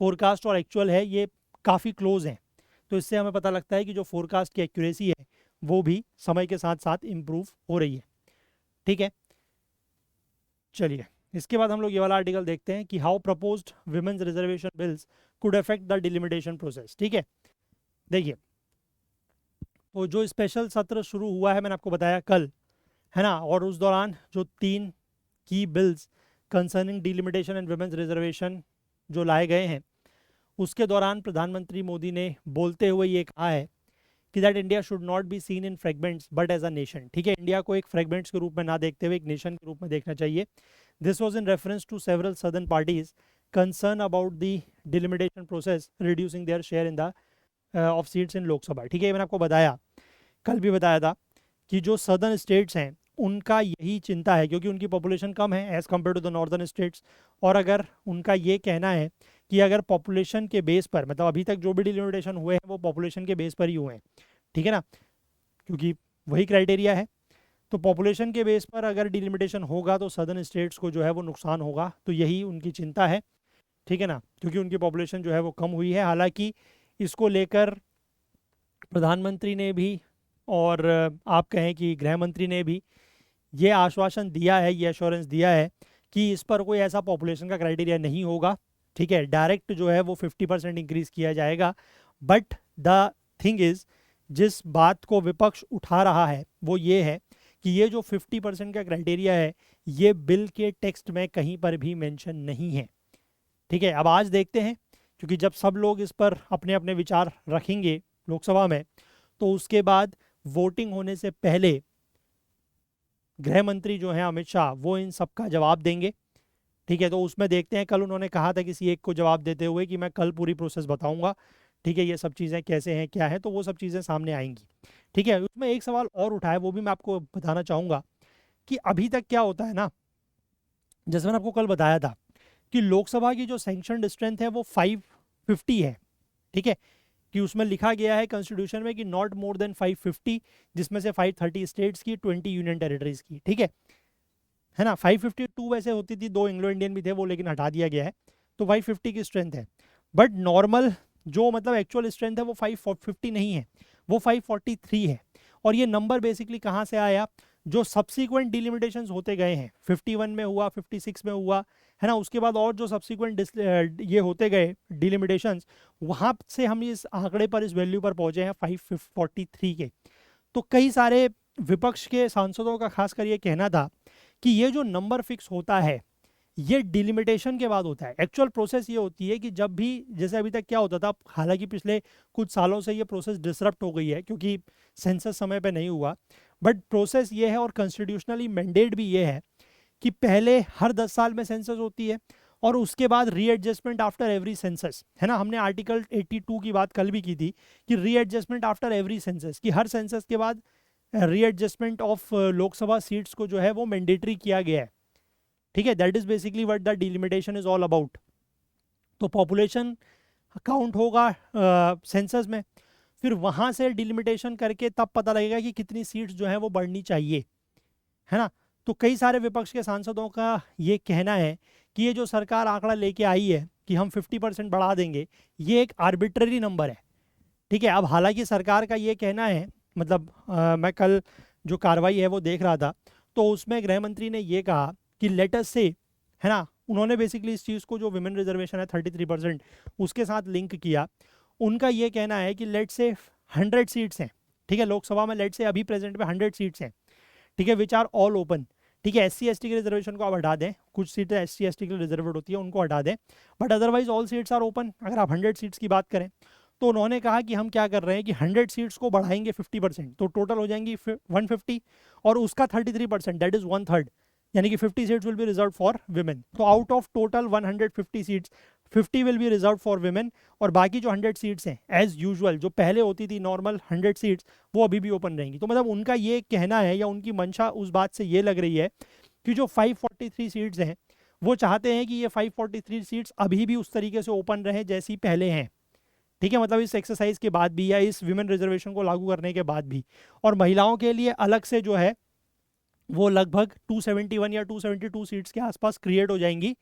फोरकास्ट और एक्चुअल है ये काफ़ी क्लोज हैं, तो इससे हमें पता लगता है कि जो फोरकास्ट की एक्यूरेसी है वो भी समय के साथ साथ इम्प्रूव हो रही है, ठीक है। चलिए, इसके बाद हम लोग ये वाला आर्टिकल देखते हैं कि how proposed women's reservation bills could affect the delimitation process, ठीक है। देखिए, तो जो स्पेशल सत्र शुरू हुआ है मैंने आपको बताया कल, है ना, और उस दौरान जो 3 की bills concerning delimitation and women's reservation जो लाए गए हैं, उसके दौरान प्रधानमंत्री मोदी ने बोलते हुए ये कहा है कि that India should not be seen in fragments but as a nation, ठीक है। इंडिया को एक फ्रेगमेंट्स के रूप में ना देखते हुए एक नेशन के रूप में देखना चाहिए। This was in reference to several southern parties concern about the delimitation process reducing their share in the of seats in Lok Sabha, ठीक है। मैंने आपको बताया, कल भी बताया था कि जो सदर्न स्टेट्स हैं उनका यही चिंता है, क्योंकि उनकी पॉपुलेशन कम है as compare to the northern states, और अगर उनका ये कहना है कि अगर पॉपुलेशन के बेस पर, मतलब अभी तक जो भी डिलिमिटेशन हुए हैं वो पॉपुलेशन के बेस पर ही हुए हैं, ठीक है ना, क्योंकि वही क्राइटेरिया है। तो पॉपुलेशन के बेस पर अगर डिलिमिटेशन होगा तो सदर्न स्टेट्स को जो है वो नुकसान होगा, तो यही उनकी चिंता है, ठीक है ना, क्योंकि उनकी पॉपुलेशन जो है वो कम हुई है। हालांकि इसको लेकर प्रधानमंत्री ने भी और आप कहें कि गृह मंत्री ने भी ये आश्वासन दिया है, ये एश्योरेंस दिया है कि इस पर कोई ऐसा पॉपुलेशन का क्राइटेरिया नहीं होगा, ठीक है। डायरेक्ट जो है वो 50% इंक्रीज किया जाएगा। बट द थिंग इज, जिस बात को विपक्ष उठा रहा है वो ये है कि ये जो 50% का क्राइटेरिया है ये बिल के टेक्स्ट में कहीं पर भी मेंशन नहीं है, ठीक है। अब आज देखते हैं, क्योंकि जब सब लोग इस पर अपने अपने विचार रखेंगे लोकसभा में, तो उसके बाद वोटिंग होने से पहले गृह मंत्री जो हैं अमित शाह वो इन सब का जवाब देंगे, ठीक है। तो उसमें देखते हैं, कल उन्होंने कहा था किसी एक को जवाब देते हुए कि मैं कल पूरी प्रोसेस बताऊंगा, ठीक है, ये सब चीज़ें कैसे हैं क्या है, तो वो सब चीज़ें सामने आएंगी। ठीक है, उसमें एक सवाल और उठा है, वो भी मैं आपको बताना चाहूँगा कि अभी तक क्या होता है ना, जैसे मैंने आपको कल बताया था कि लोकसभा की जो सैंक्शनड स्ट्रेंथ है वो 550 है। ठीक है, कि उसमें लिखा गया है कॉन्स्टिट्यूशन में कि नॉट मोर देन 550, जिसमें से 530 स्टेट्स की, 20 यूनियन टेरिटरीज की। ठीक है ना, 552 वैसे होती थी, 2 एंग्लो इंडियन भी थे, वो लेकिन हटा दिया गया है, तो 550 की स्ट्रेंथ है। बट नॉर्मल जो मतलब एक्चुअल स्ट्रेंथ है वो 550 नहीं है, वो 543 है। और ये नंबर बेसिकली कहाँ से आया, जो सब्सिक्वेंट डिलिमिटेशंस होते गए हैं, 51 में हुआ, 56 में हुआ, है ना, उसके बाद और जो सब्सिक्वेंट ये होते गए डिलिमिटेशंस, वहाँ से हम इस आंकड़े पर, इस वैल्यू पर पहुंचे हैं 543 के। तो कई सारे विपक्ष के सांसदों का खासकर ये कहना था कि ये जो नंबर फिक्स होता है ये डिलिमिटेशन के बाद होता है। एक्चुअल प्रोसेस ये होती है कि जब भी, जैसे अभी तक क्या होता था, हालांकि पिछले कुछ सालों से ये प्रोसेस डिसरप्ट हो गई है क्योंकि सेंसस समय पे नहीं हुआ, बट प्रोसेस ये है और कॉन्स्टिट्यूशनली मैंडेट भी ये है कि पहले हर 10 साल में सेंसस होती है और उसके बाद रीएडजस्टमेंट आफ्टर एवरी सेंसस, है ना। हमने आर्टिकल 82 की बात कल भी की थी कि रीएडजस्टमेंट आफ्टर एवरी सेंसस, कि हर सेंसस के बाद रीएडजस्टमेंट ऑफ लोकसभा सीट्स को जो है वो मैंडेटरी किया गया है। ठीक है, that is basically what the delimitation is all about. तो पॉपुलेशन काउंट होगा सेंसस में, फिर वहां से डिलिमिटेशन करके तब पता लगेगा कि कितनी सीट्स जो है वो बढ़नी चाहिए, है ना। तो कई सारे विपक्ष के सांसदों का ये कहना है कि ये जो सरकार आंकड़ा लेके आई है कि हम 50% बढ़ा देंगे, ये एक आर्बिट्ररी नंबर है। ठीक है, अब हालांकि सरकार का ये कहना है, मतलब मैं कल जो कार्रवाई है वो देख रहा था, तो उसमें गृह मंत्री ने ये कहा कि लेटस से, है ना, उन्होंने बेसिकली इस चीज़ को, जो विमेन रिजर्वेशन है 33%, उसके साथ लिंक किया। उनका ये कहना है कि लेट से 100 सीट्स हैं, ठीक है, लोकसभा में लेट से अभी प्रेजेंट में 100 सीट्स हैं, ठीक है, विच आर ऑल ओपन। ठीक है, SC ST के रिजर्वेशन को आप हटा दें, कुछ सीटें SC ST के लिए रिजर्वेड होती है, उनको हटा दें, but otherwise all seats are open, अगर आप 100 सीट्स की बात करें। तो उन्होंने कहा कि हम क्या कर रहे हैं कि 100 सीट्स को बढ़ाएंगे 50%, तो टोटल हो जाएंगी 150, और उसका 33%, दैट इज 1/3, यानी कि 50 seats will be reserve for women. तो out of total 150 seats 50 will be reserve for women, और बाकी जो 100 सीट्स हैं एज यूजुअल जो पहले होती थी नॉर्मल 100 सीट्स, वो अभी भी ओपन रहेंगी। तो मतलब उनका ये कहना है या उनकी मंशा उस बात से ये लग रही है कि जो 543 सीट्स हैं, वो चाहते हैं कि ये 543 सीट्स अभी भी उस तरीके से ओपन रहे जैसी पहले हैं। ठीक है, मतलब इस एक्सरसाइज के बाद भी या इस विमेन रिजर्वेशन को लागू करने के बाद भी, और महिलाओं के लिए अलग से जो है वो लगभग 271 या 272 सीट्स के आसपास क्रिएट हो जाएंगी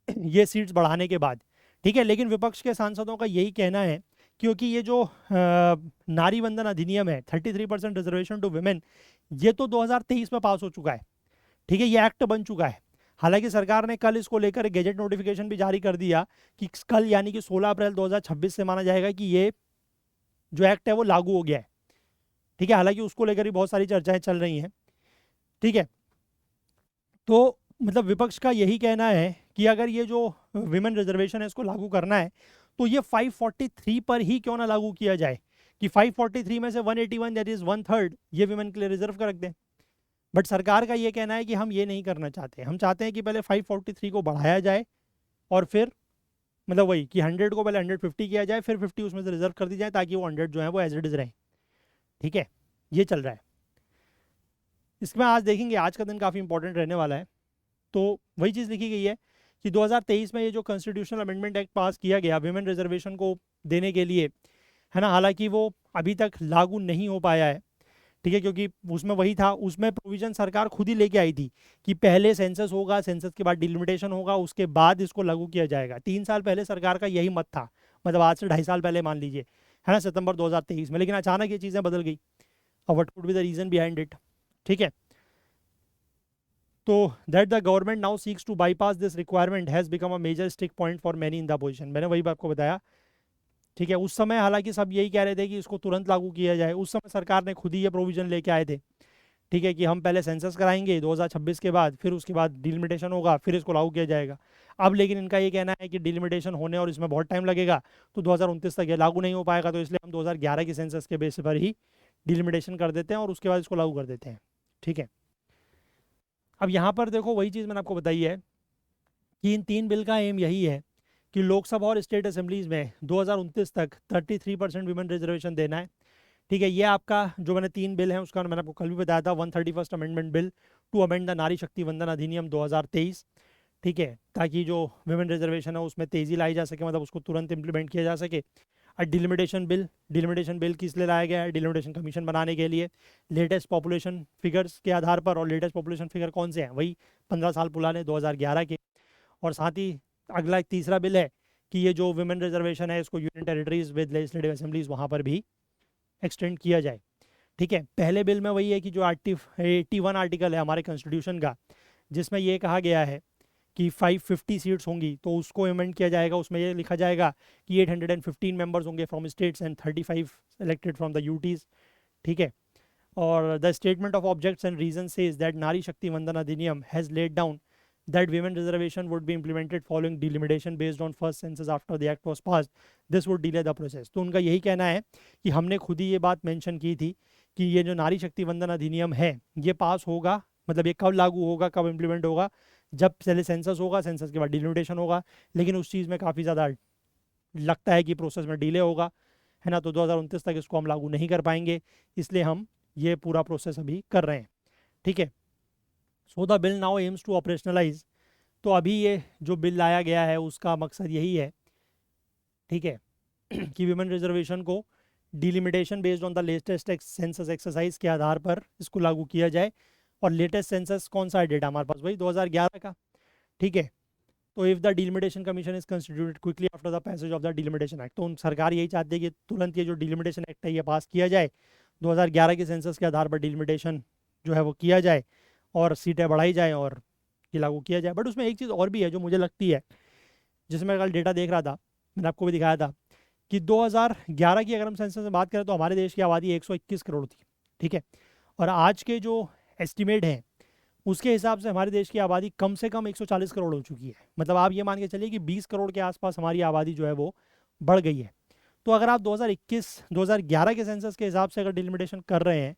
ये सीट्स बढ़ाने के बाद। ठीक है, लेकिन विपक्ष के सांसदों का यही कहना है, क्योंकि ये जो नारी वंदन अधिनियम है 33% रिजर्वेशन टू वुमेन, ये तो 2023 में पास हो चुका है। ठीक है, ये एक्ट बन चुका है। हालांकि सरकार ने कल इसको लेकर एक गेजेट नोटिफिकेशन भी जारी कर दिया कि कल यानी कि 16 अप्रैल 2026 से माना जाएगा कि ये जो एक्ट है वो लागू हो गया है। ठीक है, हालांकि उसको लेकर भी बहुत सारी चर्चाएं चल रही हैं। ठीक है, तो मतलब विपक्ष का यही कहना है कि अगर ये जो विमेन रिजर्वेशन है इसको लागू करना है, तो ये 543 पर ही क्यों ना लागू किया जाए, कि 543 में से 181, दैट इज 1/3, ये विमेन के लिए रिजर्व कर रख दें। बट सरकार का ये कहना है कि हम ये नहीं करना चाहते, हम चाहते हैं कि पहले 543 को बढ़ाया जाए, और फिर मतलब वही कि 100 को पहले 150 किया जाए, फिर 50 उसमें से रिजर्व कर दी जाए, ताकि वो 100 जो है वो एज इट इज रहे। ठीक है, ये चल रहा है। इसमें आज देखेंगे, आज का दिन काफ़ी इंपॉर्टेंट रहने वाला है। तो वही चीज़ लिखी गई है कि 2023 में ये जो कॉन्स्टिट्यूशनल अमेंडमेंट एक्ट पास किया गया विमेन रिजर्वेशन को देने के लिए, है ना, हालांकि वो अभी तक लागू नहीं हो पाया है। ठीक है, क्योंकि उसमें वही था, उसमें प्रोविजन सरकार खुद ही लेके आई थी कि पहले सेंसस होगा, सेंसस के बाद डिलिमिटेशन होगा, उसके बाद इसको लागू किया जाएगा। 3 साल पहले सरकार का यही मत था, मतलब आज से 2.5 साल पहले मान लीजिए, है ना, सितंबर 2023 में। लेकिन अचानक ये चीज़ें बदल गई, और what could be the reason behind it. ठीक है, तो that the government now seeks to bypass this requirement has become a major stick point for many in the opposition. मैंने वही आपको बताया। ठीक है, उस समय हालांकि सब यही कह रहे थे कि इसको तुरंत लागू किया जाए, उस समय सरकार ने खुद ही ये प्रोविजन लेके आए थे। ठीक है, कि हम पहले सेंसस कराएंगे 2026 के बाद, फिर उसके बाद डिलिमिटेशन होगा, फिर इसको लागू किया जाएगा। अब लेकिन इनका ये कहना है कि डिलिमिटेशन होने और इसमें बहुत टाइम लगेगा, तो 2029 तक ये लागू नहीं हो पाएगा, तो इसलिए हम 2011 की सेंसस के बेस पर ही डिलिमिटेशन कर देते हैं और उसके बाद इसको लागू कर देते हैं। ठीक है, अब यहाँ पर देखो वही चीज़ मैंने आपको बताई है कि इन 3 बिल का एम यही है कि लोकसभा और स्टेट असेंबलीज में 2029 तक 33% वीमेन रिजर्वेशन देना है। ठीक है, ये आपका जो मैंने 3 बिल हैं उसका मैंने आपको कल भी बताया था, 131st amendment bill to amend the Nari Shakti Vandan अधिनियम 2023। ठीक है, ताकि जो विमेन रिजर्वेशन है उसमें तेजी लाई जा सके, मतलब उसको तुरंत इंप्लीमेंट किया जा सके। और डिलिमिटेशन बिल किस लिए लाया गया है? डिलिमिटेशन कमीशन बनाने के लिए, लेटेस्ट पॉपुलेशन फिगर्स के आधार पर। और लेटेस्ट पॉपुलेशन फिगर कौन से हैं? वही 15 साल पुराने 2011 के। और साथ ही अगला एक तीसरा बिल है कि ये जो विमेन रिजर्वेशन है इसको union territories with legislative assemblies वहाँ पर भी एक्सटेंड किया जाए। ठीक है, पहले बिल में वही है कि जो 81 आर्टिकल है हमारे कॉन्स्टिट्यूशन का, जिसमें ये कहा गया है कि 550 सीट्स होंगी, तो उसको अमेंड किया जाएगा। उसमें ये लिखा जाएगा कि 815 मेंबर्स होंगे from states and 35 elected from the UTs. ठीक है, और the statement of objects and reason says that Nari Shakti Vandan Adhiniyam has laid down that women reservation would be implemented following delimitation based on first census after the act was passed. This would delay the process. तो उनका यही कहना है कि हमने खुद ही ये बात मेंशन की थी कि ये जो नारी शक्ति वंदन अधिनियम है ये पास होगा, मतलब ये कब लागू होगा, कब इम्प्लीमेंट होगा? जब पहले सेंसस होगा, सेंसस के बाद डिलिमिटेशन होगा। लेकिन उस चीज़ में काफ़ी ज़्यादा लगता है कि प्रोसेस में डिले होगा, है ना। तो 2029 तक इसको हम लागू नहीं कर पाएंगे, इसलिए हम ये पूरा प्रोसेस अभी कर रहे हैं। ठीक है, so the bill now aims to operationalise. तो अभी ये जो बिल लाया गया है उसका मकसद यही है, ठीक है, कि विमेन रिजर्वेशन को delimitation based on the latest census exercise के आधार पर इसको लागू किया जाए। और लेटेस्ट सेंसस कौन सा है डेटा हमारे पास? वही 2011 का। ठीक है, तो if the delimitation commission is constituted quickly after the passage of the delimitation act, तो सरकार यही चाहती है कि तुरंत ये जो डिलिमिटेशन एक्ट है ये पास किया जाए, 2011 के सेंसस के आधार पर डिलिमिटेशन जो है वो किया जाए और सीटें बढ़ाई जाए और ये लागू किया जाए। बट उसमें एक चीज़ और भी है जो मुझे लगती है, जिसमें मैं कल डेटा देख रहा था, मैंने आपको भी दिखाया था कि 2011 की अगर हम सेंसस में बात करें तो हमारे देश की आबादी 121 करोड़ थी। ठीक है, और आज के जो एस्टिमेट हैं उसके हिसाब से हमारे देश की आबादी कम से कम 140 करोड़ हो चुकी है। मतलब आप ये मान के चलिए कि 20 करोड़ के आसपास हमारी आबादी जो है वो बढ़ गई है। तो अगर आप 2011 के सेंसस के हिसाब से अगर डिलिमिटेशन कर रहे हैं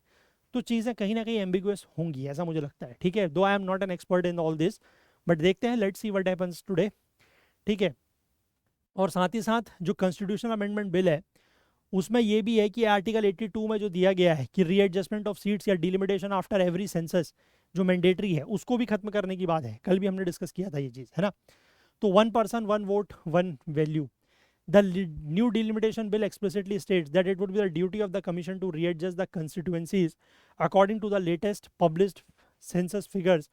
तो चीज़ें कहीं ना कहीं एम्बिगुअस होंगी, ऐसा मुझे लगता है। ठीक है, दो I am not an expert in all this, but देखते हैं, let's see what happens today. ठीक है, और साथ ही साथ जो कॉन्स्टिट्यूशनल अमेंडमेंट बिल है उसमें ये भी है कि आर्टिकल 82 में जो दिया गया है कि रीएडजस्टमेंट ऑफ सीट्स या डिलिमिटेशन आफ्टर एवरी सेंसस जो मैंडेटरी है उसको भी खत्म करने की बात है। कल भी हमने डिस्कस किया था ये चीज़, है ना। तो 1 person 1 vote 1 value. The new delimitation bill explicitly states that it would be the duty of the commission to readjust the constituencies according to the latest published census figures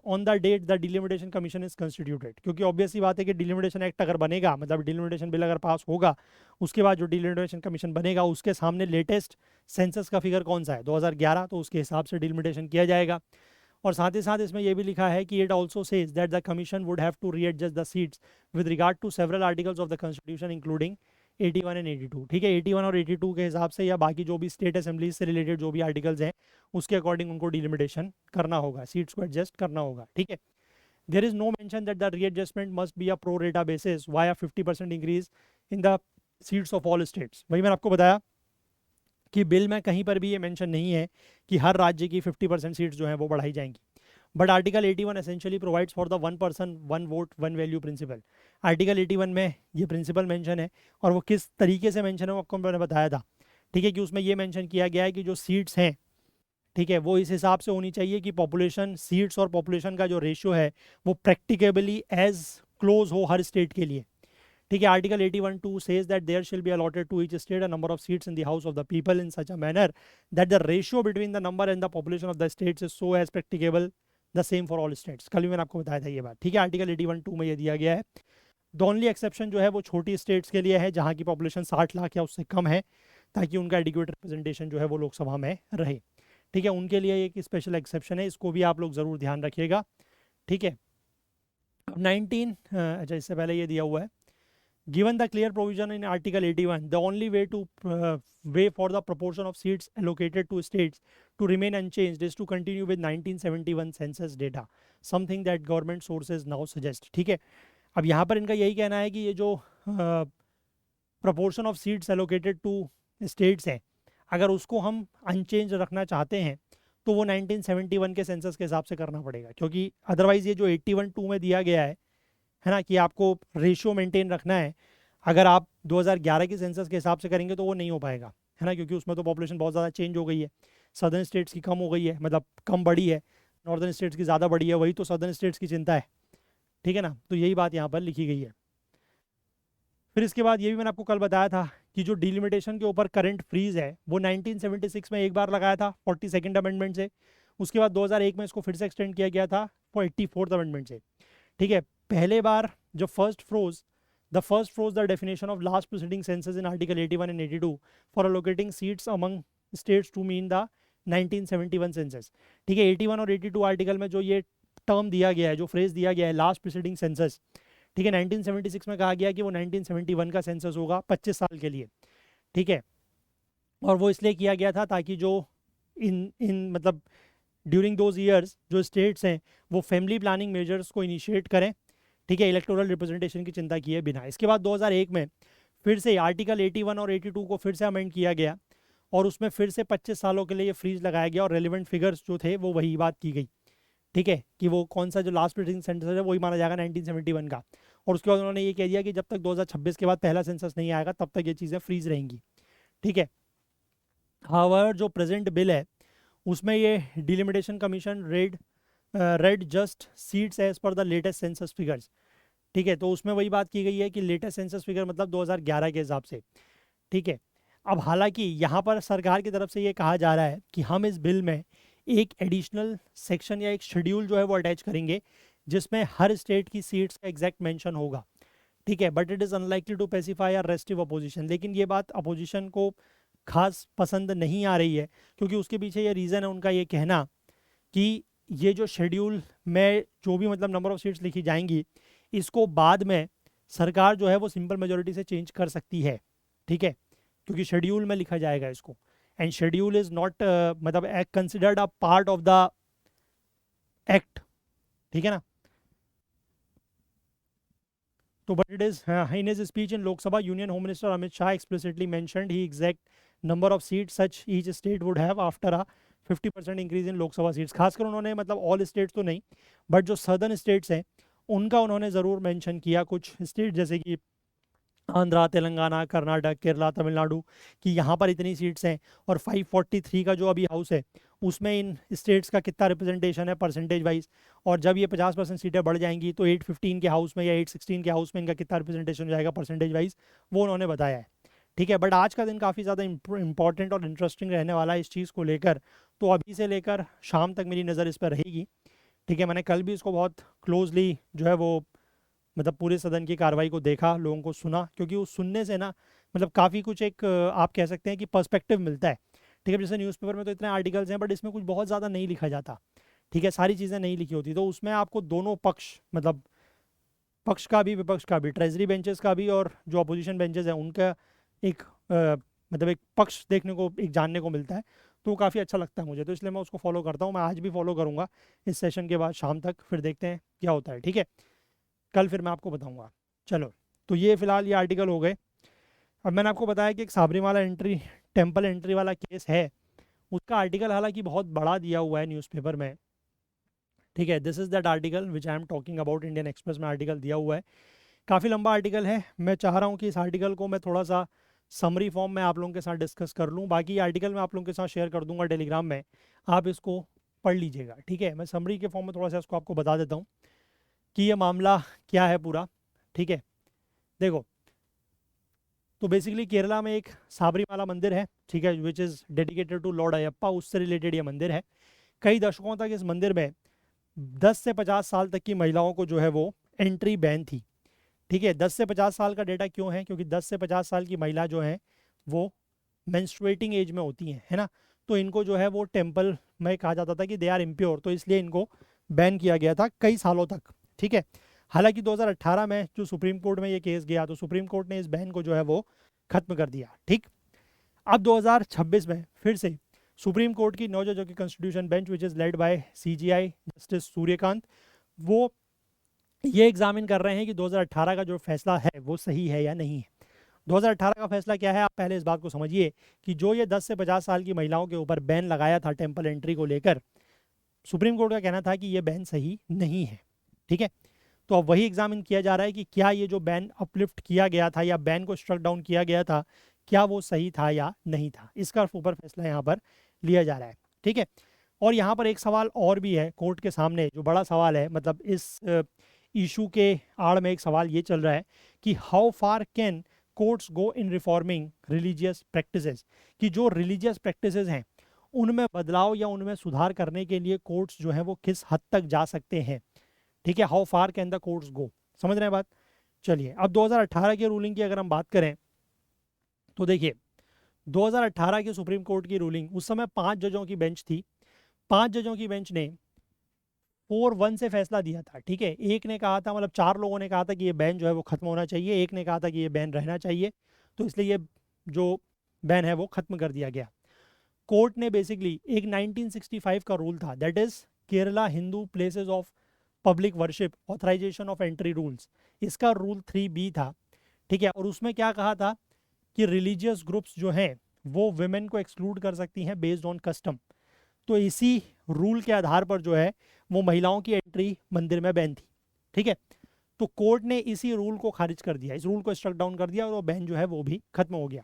on the date the delimitation commission is constituted। क्योंकि obvious सी बात है कि delimitation act अगर बनेगा, मतलब delimitation bill अगर पास होगा, उसके बाद जो डिलिमिटेशन कमीशन बनेगा उसके सामने लेटेस्ट सेंसस का फिगर कौन सा है? 2011, तो उसके हिसाब से डिलिमिटेशन किया जाएगा। और साथ ही साथ इसमें यह भी लिखा है कि it also says that the commission would have to readjust the seats with regard to several articles of the constitution including 81 and 82। ठीक है, 81 और 82 के हिसाब से या बाकी जो भी स्टेट असेंबलीज से रिलेटेड जो भी आर्टिकल्स हैं उसके अकॉर्डिंग उनको डिलिमिटेशन करना होगा, सीट्स को एडजस्ट करना होगा। ठीक है, there is no mention that the readjustment must be a pro rata basis via 50% increase in the seats of all states. वही मैंने आपको बताया कि बिल में कहीं पर भी ये मेंशन नहीं है कि हर राज्य की 50% सीट्स जो हैं वो बढ़ाई जाएंगी। But article 81 essentially provides for the 1 person 1 vote 1 value principle. Article 81 में ये प्रिंसिपल मेंशन है, और वो किस तरीके से मेंशन है वो आपको मैंने बताया था। ठीक है, कि उसमें ये मेंशन किया गया है कि जो सीट्स हैं, ठीक है, वो इस हिसाब से होनी चाहिए कि पॉपुलेशन, सीट्स और पॉपुलेशन का जो रेशियो है वो प्रैक्टिकेबली एज क्लोज हो हर स्टेट के लिए। ठीक है, article 81(2) says that there shall be allotted to each state a number of seats in the house of the people in such a manner that the ratio between the number and the population of the states is so as practicable the same for all states। कल भी मैंने आपको बताया था ये बात। ठीक है, आर्टिकल 81(2) में ये दिया गया है। द ओनली एक्सेप्शन जो है वो छोटी स्टेट्स के लिए है जहाँ की पॉपुलेशन 60 लाख या उससे कम है, ताकि उनका एडिक्वेट रिप्रेजेंटेशन जो है वो लोकसभा में रहे। ठीक है, उनके लिए एक स्पेशल एक्सेप्शन है, इसको भी आप लोग ज़रूर ध्यान रखिएगा। ठीक है, 19 अच्छा इससे पहले ये दिया हुआ है, given the clear provision in article 81 the only way for the proportion of seats allocated to states to remain unchanged is to continue with 1971 census data, something that government sources now suggest। ठीक है, अब यहाँ पर इनका यही कहना है कि ये जो proportion of seats allocated to states है, अगर उसको हम अनचेंज रखना चाहते हैं तो वो 1971 के सेंसस के हिसाब से करना पड़ेगा, क्योंकि अदरवाइज ये जो 81(2) में दिया गया है है ना, कि आपको रेशियो मेंटेन रखना है, अगर आप 2011 की सेंसस के हिसाब से करेंगे तो वो नहीं हो पाएगा, है ना, क्योंकि उसमें तो पॉपुलेशन बहुत ज़्यादा चेंज हो गई है। सदर्न स्टेट्स की कम हो गई है, मतलब कम बढ़ी है, नॉर्दर्न स्टेट्स की ज़्यादा बढ़ी है, वही तो सदर्न स्टेट्स की चिंता है, ठीक है ना। तो यही बात यहाँ पर लिखी गई है। फिर इसके बाद ये भी मैंने आपको कल बताया था कि जो डिलिमिटेशन के ऊपर करंट फ्रीज है वो 1976 में एक बार लगाया था 42nd अमेंडमेंट से, उसके बाद 2001 में इसको फिर से एक्सटेंड किया गया था 84th अमेंडमेंट से, ठीक है। पहले बार जो first froze the definition of last preceding census in article 81 and 82 for allocating seats among states to mean the 1971 census, ठीक है। 81 और 82 आर्टिकल में जो ये टर्म दिया गया है, जो फ्रेज दिया गया है लास्ट प्रीसीडिंग सेंसस, ठीक है, 1976 में कहा गया कि वो 1971 का सेंसस होगा 25 साल के लिए, ठीक है। और वो इसलिए किया गया था ताकि जो इन इन मतलब ड्यूरिंग दोज ईयर्स जो स्टेट्स हैं वो फैमिली प्लानिंग मेजर्स को इनिशिएट करें, ठीक है, इलेक्टोरल रिप्रेजेंटेशन की चिंता किए बिना। इसके बाद 2001 में फिर से आर्टिकल 81 और 82 को फिर से अमेंड किया गया और उसमें फिर से 25 सालों के लिए ये फ्रीज लगाया गया और रेलिवेंट फिगर्स जो थे वो वही बात की गई, ठीक है, कि वो कौन सा जो लास्ट प्रीसीडिंग सेंसस है वही माना जाएगा 1971 का। और उसके बाद उन्होंने ये कह दिया कि जब तक 2026 के बाद पहला सेंसस नहीं आएगा तब तक ये चीज़ें फ्रीज रहेंगी, ठीक है। हावर जो प्रेजेंट बिल है उसमें ये delimitation commission readjust seats as per the latest census figures, ठीक है। तो उसमें वही बात की गई है कि लेटेस्ट सेंसस फिगर मतलब 2011 के हिसाब से, ठीक है। अब हालांकि यहाँ पर सरकार की तरफ से ये कहा जा रहा है कि हम इस बिल में एक एडिशनल सेक्शन या एक शेड्यूल जो है वो अटैच करेंगे जिसमें हर स्टेट की सीट्स का एग्जैक्ट मेंशन होगा, ठीक है। But it is unlikely to pacify a restive opposition, लेकिन ये बात अपोजिशन को खास पसंद नहीं आ रही है, क्योंकि उसके पीछे ये रीज़न है उनका ये कहना कि ये जो शेड्यूल में जो भी मतलब नंबर ऑफ सीट्स लिखी जाएंगी इसको बाद में सरकार जो है वो सिंपल मेजोरिटी से चेंज कर सकती है, ठीक है, क्योंकि शेड्यूल में लिखा जाएगा इसको, एंड शेड्यूल इज नॉट मतलब considered a part of the act, ठीक है ना। तो but it is in his speech in Lok Sabha union home minister Amit Shah explicitly mentioned he exact number of seat such each state would have after a 50% increase in Lok Sabha seats. खासकर उन्होंने मतलब all states तो नहीं but जो सदर्न स्टेट्स हैं उनका उन्होंने ज़रूर मेंशन किया, कुछ स्टेट जैसे कि आंध्रा, तेलंगाना, कर्नाटक, केरला, तमिलनाडु कि यहाँ पर इतनी सीट्स हैं, और 543 का जो अभी हाउस है उसमें इन स्टेट्स का कितना रिप्रेजेंटेशन है परसेंटेज वाइज, और जब ये 50% सीटें बढ़ जाएंगी तो 815 के हाउस में या 816 के हाउस में इनका कितना रिप्रेजेंटेशन हो जाएगा परसेंटेज वाइज, वो उन्होंने बताया है, ठीक है। बट आज का दिन काफ़ी ज़्यादा इंपॉर्टेंट और इंटरेस्टिंग रहने वाला है इस चीज़ को लेकर, तो अभी से लेकर शाम तक मेरी नज़र इस पर रहेगी, ठीक है। मैंने कल भी इसको बहुत क्लोजली जो है वो मतलब पूरे सदन की कार्रवाई को देखा, लोगों को सुना, क्योंकि उस सुनने से ना मतलब काफ़ी कुछ एक आप कह सकते हैं कि पर्सपेक्टिव मिलता है, ठीक है। जैसे न्यूज़पेपर में तो इतने आर्टिकल्स हैं बट इसमें कुछ बहुत ज़्यादा नहीं लिखा जाता, ठीक है, सारी चीज़ें नहीं लिखी होती, तो उसमें आपको दोनों पक्ष मतलब पक्ष का भी विपक्ष का भी, ट्रेजरी बेंचेस का भी और जो अपोजिशन बेंचेस हैं उनका एक मतलब एक पक्ष देखने को, एक जानने को मिलता है, तो वो काफ़ी अच्छा लगता है मुझे, तो इसलिए मैं उसको फॉलो करता हूँ। मैं आज भी फॉलो करूँगा इस सेशन के बाद शाम तक, फिर देखते हैं क्या होता है, ठीक है। कल फिर मैं आपको बताऊँगा। चलो, तो ये फिलहाल ये आर्टिकल हो गए। अब मैंने आपको बताया कि एक साबरीमाला एंट्री टेम्पल एंट्री वाला केस है, उसका आर्टिकल हालांकि बहुत बड़ा दिया हुआ है न्यूज़पेपर में, ठीक है। This is that article which I am talking about, Indian express में आर्टिकल दिया हुआ है, काफ़ी लंबा आर्टिकल है। मैं चाह रहा हूँ कि इस आर्टिकल को मैं थोड़ा सा समरी फॉर्म में आप लोगों के साथ डिस्कस कर लूँ, बाकी आर्टिकल मैं आप लोगों के साथ शेयर कर दूंगा टेलीग्राम में, आप इसको पढ़ लीजिएगा, ठीक है। मैं समरी के फॉर्म में थोड़ा सा इसको आपको बता देता हूँ कि ये मामला क्या है पूरा, ठीक है। देखो, तो बेसिकली केरला में एक साबरीमाला मंदिर है, ठीक है, which is dedicated to lord Ayyappa, उससे रिलेटेड ये मंदिर है। कई दशकों तक इस मंदिर में 10 से 50 साल तक की महिलाओं को जो है वो एंट्री बैन थी, ठीक है। 10 से 50 साल का डेटा क्यों है, क्योंकि 10 से 50 साल की महिला जो हैं वो मेंस्ट्रुएटिंग एज में होती हैं, है ना, तो इनको जो है वो टेम्पल में कहा जाता था कि दे आर इम्प्योर, तो इसलिए इनको बैन किया गया था कई सालों तक, ठीक है। हालांकि 2018 में जो सुप्रीम कोर्ट में ये केस गया तो सुप्रीम कोर्ट ने इस बैन को जो है वो खत्म कर दिया, ठीक। अब 2026 में फिर से सुप्रीम कोर्ट की 9 जजों की constitution bench which is led by CGI justice Suryakant, वो ये एग्जामिन कर रहे हैं कि 2018 का जो फैसला है वो सही है या नहीं है। 2018 का फैसला क्या है, आप पहले इस बात को समझिए कि जो ये 10 से 50 साल की महिलाओं के ऊपर बैन लगाया था टेम्पल एंट्री को लेकर, सुप्रीम कोर्ट का कहना था कि ये बैन सही नहीं है, ठीक है। तो अब वही एग्जामिन किया जा रहा है कि क्या ये जो बैन अपलिफ्ट किया गया था या बैन को स्ट्रक डाउन किया गया था, क्या वो सही था या नहीं था, इसका ऊपर फैसला यहाँ पर लिया जा रहा है। ठीक है। और यहाँ पर एक सवाल और भी है कोर्ट के सामने, जो बड़ा सवाल है, मतलब इस इशू के आड़ में एक सवाल ये चल रहा है कि how far can courts go in reforming religious practices, कि जो रिलीजियस प्रैक्टिसेस हैं उनमें बदलाव या उनमें सुधार करने के लिए कोर्ट्स जो है वो किस हद तक जा सकते हैं। ठीक है, how far can the courts go, समझ रहे हैं बात। चलिए, अब 2018 के रूलिंग की अगर हम बात करें तो देखिए 2018 की सुप्रीम कोर्ट की रूलिंग, उस समय 5 जजों की बेंच थी। 5 जजों की बेंच ने 4-1 से फैसला दिया था। ठीक है, एक ने कहा था, मतलब 4 लोगों ने कहा था कि ये बैन जो है वो खत्म होना चाहिए, एक ने कहा था कि ये बैन रहना चाहिए, तो इसलिए ये जो बैन है वो खत्म कर दिया गया। कोर्ट ने बेसिकली एक 1965 का रूल था, that is Kerala Hindu places of public worship authorisation of entry rules, इसका रूल 3B था। ठीक है, और उसमें क्या कहा था कि रिलीजियस ग्रुप्स जो हैं वो विमेन को एक्सक्लूड कर सकती हैं बेस्ड ऑन कस्टम। तो इसी रूल के आधार पर जो है वो महिलाओं की एंट्री मंदिर में बैन थी। ठीक है, तो कोर्ट ने इसी रूल को खारिज कर दिया, इस रूल को स्ट्रक डाउन कर दिया और वो बैन जो है वो भी खत्म हो गया।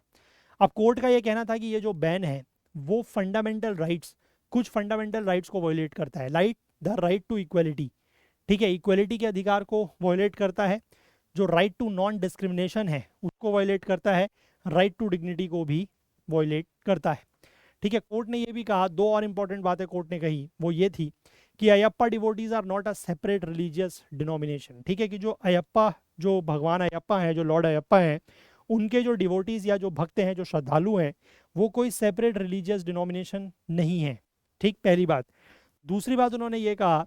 अब कोर्ट का ये कहना था कि ये जो बैन है वो फंडामेंटल राइट्स, कुछ फंडामेंटल राइट्स को वायलेट करता है, like the right to equality. ठीक है, इक्वलिटी के अधिकार को वायलेट करता है, जो राइट टू नॉन डिस्क्रिमिनेशन है उसको वायलेट करता है, राइट टू डिग्निटी को भी वायलेट करता है। ठीक है, कोर्ट ने ये भी कहा, दो और इंपॉर्टेंट बातें कोर्ट ने कही, वो ये थी कि Ayyappa devotees are not a separate religious denomination. ठीक है, कि जो अयप्पा, जो भगवान अयप्पा हैं, जो लॉर्ड अयप्पा हैं, उनके जो डिवोटीज या जो भक्त हैं, जो श्रद्धालु हैं, वो कोई सेपरेट रिलीजियस डिनोमिनेशन नहीं है। ठीक, पहली बात। दूसरी बात उन्होंने ये कहा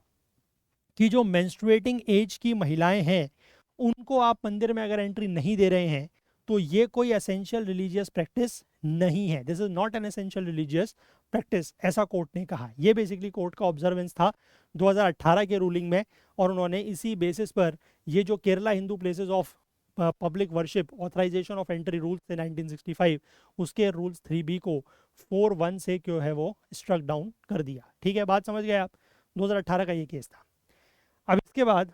कि जो मेंस्ट्रुएटिंग एज की महिलाएं हैं उनको आप मंदिर में अगर एंट्री नहीं दे रहे हैं तो ये कोई एसेंशियल रिलीजियस प्रैक्टिस नहीं है, this is not an essential religious practice, ऐसा कोर्ट ने कहा। ये बेसिकली कोर्ट का ऑब्जर्वेंस था 2018 के रूलिंग में, और उन्होंने इसी बेसिस पर ये जो Kerala Hindu places of public worship authorisation of entry rules थे 1965, उसके रूल्स 3B को 4-1 से क्यों है वो स्ट्रक डाउन कर दिया। ठीक है, बात समझ गए आप। 2018 का ये केस था। अब इसके बाद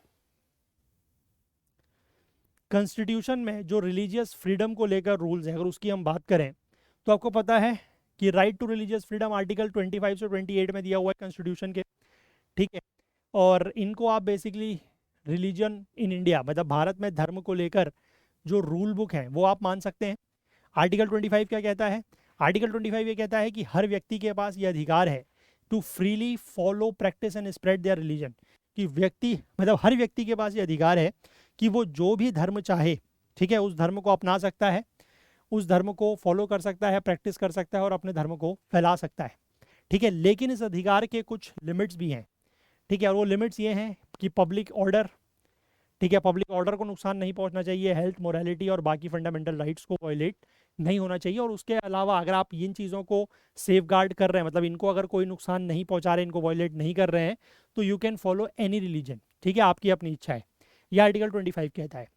कॉन्स्टिट्यूशन में जो रिलीजियस फ्रीडम को लेकर रूल्स हैं, अगर उसकी हम बात करें तो आपको पता है कि right to religious freedom article 25 से 28 में दिया हुआ है कॉन्स्टिट्यूशन के। ठीक है, और इनको आप बेसिकली रिलीजन इन इंडिया, मतलब भारत में धर्म को लेकर जो रूल बुक है वो आप मान सकते हैं। आर्टिकल 25 क्या कहता है? आर्टिकल 25 ये कहता है कि हर व्यक्ति के पास ये अधिकार है to freely follow practice and spread their religion, कि व्यक्ति, मतलब हर व्यक्ति के पास ये अधिकार है कि वो जो भी धर्म चाहे, ठीक है, उस धर्म को अपना सकता है, उस धर्म को फॉलो कर सकता है, प्रैक्टिस कर सकता है और अपने धर्म को फैला सकता है। ठीक है, लेकिन इस अधिकार के कुछ लिमिट्स भी हैं। ठीक है, और वो लिमिट्स ये हैं कि पब्लिक ऑर्डर, ठीक है, पब्लिक ऑर्डर को नुकसान नहीं पहुंचना चाहिए, हेल्थ, मोरालिटी और बाकी फंडामेंटल राइट्स को वायलेट नहीं होना चाहिए, और उसके अलावा अगर आप इन चीज़ों को सेफ गार्ड कर रहे हैं, मतलब इनको अगर कोई नुकसान नहीं पहुंचा रहे, इनको वायलेट नहीं कर रहे हैं, तो you can follow any religion. ठीक है, आपकी अपनी इच्छा है, यह आर्टिकल 25 कहता है।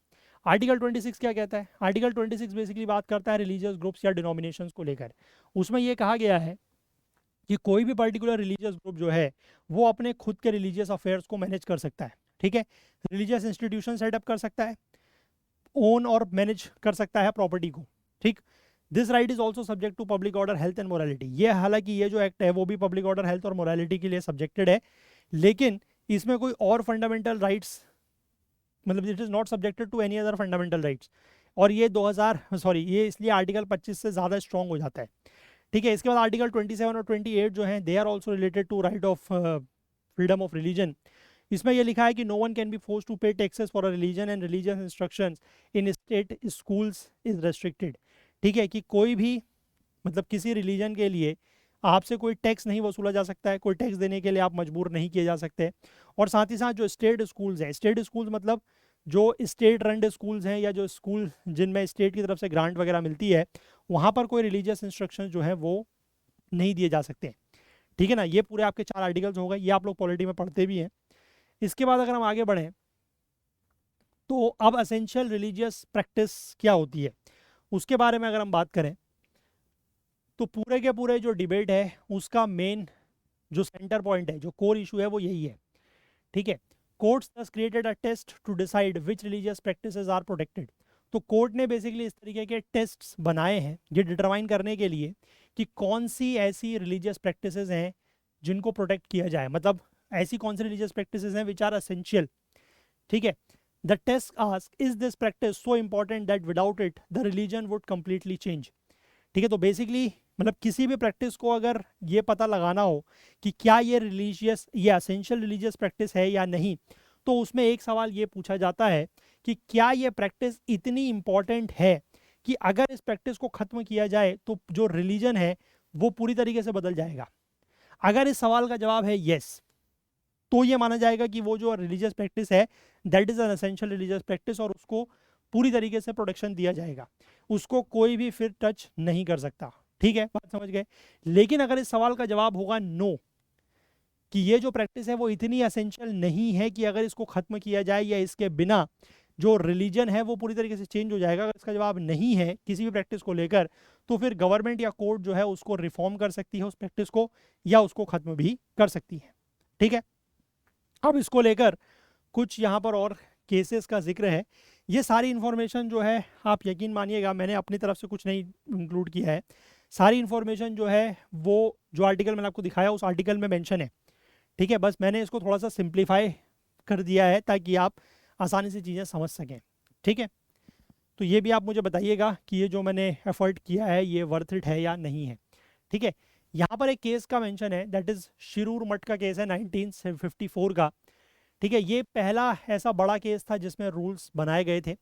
आर्टिकल 26 क्या कहता है? आर्टिकल 26 बेसिकली बात करता है रिलीजियस ग्रुप्स या डिनोमिनेशंस को लेकर। उसमें यह कहा गया है कि कोई भी पर्टिकुलर रिलीजियस ग्रुप जो है वो अपने खुद के रिलीजियस अफेयर्स को मैनेज कर सकता है। ठीक है, रिलीजियस इंस्टीट्यूशन सेटअप कर सकता है, ओन और मैनेज कर सकता है प्रॉपर्टी को। ठीक, this right is also subject to public order, health and morality. ये हालांकि ये जो एक्ट है वो भी पब्लिक ऑर्डर, हेल्थ और मोरालिटी के लिए सब्जेक्टेड है, लेकिन इसमें कोई और फंडामेंटल राइट्स, मतलब it is not subjected to any other fundamental rights. और ये 2000 सॉरी ये इसलिए आर्टिकल 25 से ज़्यादा स्ट्रॉन्ग हो जाता है। ठीक है, इसके बाद आर्टिकल 27 और 28 जो हैं they are also related to right of freedom of religion. इसमें यह लिखा है कि no one can be force to pay taxes for a religion and religious instructions in state schools is restricted. ठीक है, कि कोई भी, मतलब किसी रिलीजन के लिए आपसे कोई टैक्स नहीं वसूला जा सकता है, कोई टैक्स देने के लिए आप मजबूर नहीं किए जा सकते। और साथ ही साथ जो स्टेट स्कूल्स हैं, स्टेट स्कूल्स मतलब जो स्टेट रनड स्कूल्स हैं या जो स्कूल जिनमें स्टेट की तरफ से ग्रांट वगैरह मिलती है, वहाँ पर कोई रिलीजियस इंस्ट्रक्शन जो है वो नहीं दिए जा सकते। ठीक है ना, ये पूरे आपके 4 आर्टिकल्स हो गए, ये आप लोग पॉलिटी में पढ़ते भी हैं। इसके बाद अगर हम आगे बढ़ें तो अब असेंशियल रिलीजियस प्रैक्टिस क्या होती है उसके बारे में अगर हम बात करें तो पूरे के पूरे जो डिबेट है उसका मेन जो सेंटर पॉइंट है, जो कोर इशू है वो यही है। ठीक है, courts thus created a test to decide which religious practices are protected. तो कोर्ट ने बेसिकली इस तरीके के टेस्ट्स बनाए हैं ये डिटरमाइन करने के लिए कि कौन सी ऐसी रिलीजियस प्रैक्टिसेस हैं जिनको प्रोटेक्ट किया जाए, मतलब ऐसी कौन सी रिलीजियस प्रैक्टिसेस हैं विच आर एसेंशियल। ठीक है, the test ask is this practice so important that without it the religion would completely change. ठीक है, तो बेसिकली मतलब किसी भी प्रैक्टिस को अगर ये पता लगाना हो कि क्या ये रिलीजियस या एसेंशियल रिलीजियस प्रैक्टिस है या नहीं, तो उसमें एक सवाल ये पूछा जाता है कि क्या ये प्रैक्टिस इतनी इम्पॉर्टेंट है कि अगर इस प्रैक्टिस को ख़त्म किया जाए तो जो रिलीजन है वो पूरी तरीके से बदल जाएगा। अगर इस सवाल का जवाब है येस, तो ये माना जाएगा कि वो जो रिलीजियस प्रैक्टिस है that is an essential religious practice और उसको पूरी तरीके से प्रोटेक्शन दिया जाएगा, उसको कोई भी फिर टच नहीं कर सकता। ठीक है, बात समझ गए। लेकिन अगर इस सवाल का जवाब होगा नो, कि ये जो प्रैक्टिस है वो इतनी एसेंशियल नहीं है कि अगर इसको खत्म किया जाए या इसके बिना जो रिलीजन है वो पूरी तरीके से चेंज हो जाएगा, अगर इसका जवाब नहीं है किसी भी प्रैक्टिस को लेकर, तो फिर गवर्नमेंट या कोर्ट जो है उसको रिफॉर्म कर सकती है उस प्रैक्टिस को, या उसको खत्म भी कर सकती है। ठीक है, अब इसको लेकर कुछ यहाँ पर और केसेस का जिक्र है। ये सारी इन्फॉर्मेशन जो है आप यकीन मानिएगा मैंने अपनी तरफ से कुछ नहीं इंक्लूड किया है, सारी इन्फॉर्मेशन जो है वो जो आर्टिकल मैंने आपको दिखाया उस आर्टिकल में मेंशन है। ठीक है, बस मैंने इसको थोड़ा सा सिंप्लीफाई कर दिया है ताकि आप आसानी से चीज़ें समझ सकें। ठीक है, तो ये भी आप मुझे बताइएगा कि ये जो मैंने एफर्ट किया है ये वर्थ इट है या नहीं है। ठीक है, यहाँ पर एक केस का मेंशन है दैट इज़ शिरूर मठ का केस है 1954 का। ठीक है, ये पहला ऐसा बड़ा केस था जिसमें रूल्स बनाए गए थे।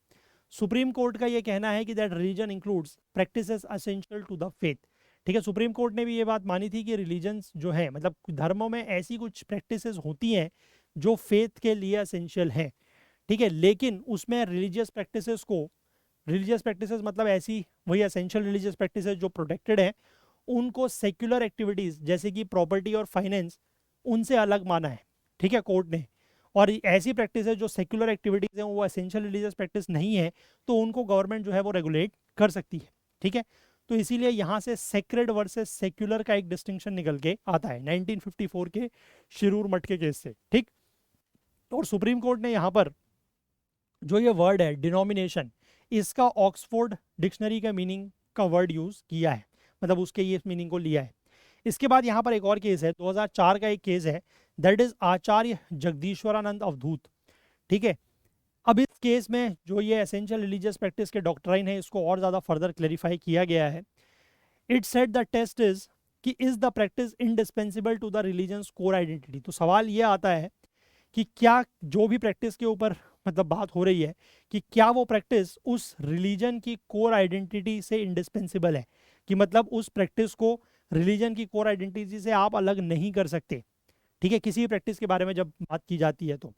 सुप्रीम कोर्ट का ये कहना है कि that religion includes practices essential to the faith. ठीक है, सुप्रीम कोर्ट ने भी ये बात मानी थी कि रिलीजन्स जो है मतलब धर्मों में ऐसी कुछ प्रैक्टिसेस होती हैं जो फेथ के लिए एसेंशियल हैं। ठीक है, लेकिन उसमें रिलीजियस प्रैक्टिसेस मतलब ऐसी वही एसेंशियल रिलीजियस प्रैक्टिसेस जो प्रोटेक्टेड हैं उनको सेक्युलर एक्टिविटीज़ जैसे कि प्रॉपर्टी और फाइनेंस उनसे अलग माना है। ठीक है, कोर्ट ने, और ऐसी प्रैक्टिसेस जो सेक्युलर एक्टिविटीज़ हैं वो एसेंशियल रिलीजियस प्रैक्टिस नहीं है तो उनको गवर्नमेंट जो है वो रेगुलेट कर सकती है। ठीक है, तो इसीलिए यहाँ से सेक्रेड वर्सेस सेक्युलर का एक डिस्टिंक्शन निकल के आता है 1954 के शिरूर मठ के केस से। ठीक, और सुप्रीम कोर्ट ने यहाँ पर जो ये वर्ड है डिनोमिनेशन, इसका ऑक्सफोर्ड डिक्शनरी का मीनिंग का वर्ड यूज़ किया है, मतलब उसके ये मीनिंग को लिया है। इसके बाद यहाँ पर एक और केस है 2004 का एक केस है दैट इज़ आचार्य जगदीश्वरानंद अवधूत। ठीक है, अब इस केस में जो ये एसेंशियल रिलीजियस प्रैक्टिस के डॉक्ट्राइन है इसको और ज़्यादा फर्दर क्लेरिफाई किया गया है। It said the test is कि is the practice indispensable to the religion's core identity. तो सवाल ये आता है कि क्या जो भी प्रैक्टिस के ऊपर मतलब बात हो रही है कि क्या वो प्रैक्टिस उस रिलीजन की कोर आइडेंटिटी से इंडिस्पेंसिबल है, कि मतलब उस प्रैक्टिस को रिलीजन की कोर आइडेंटिटी से आप अलग नहीं कर सकते। ठीक है, किसी भी प्रैक्टिस के बारे में जब बात की जाती है तो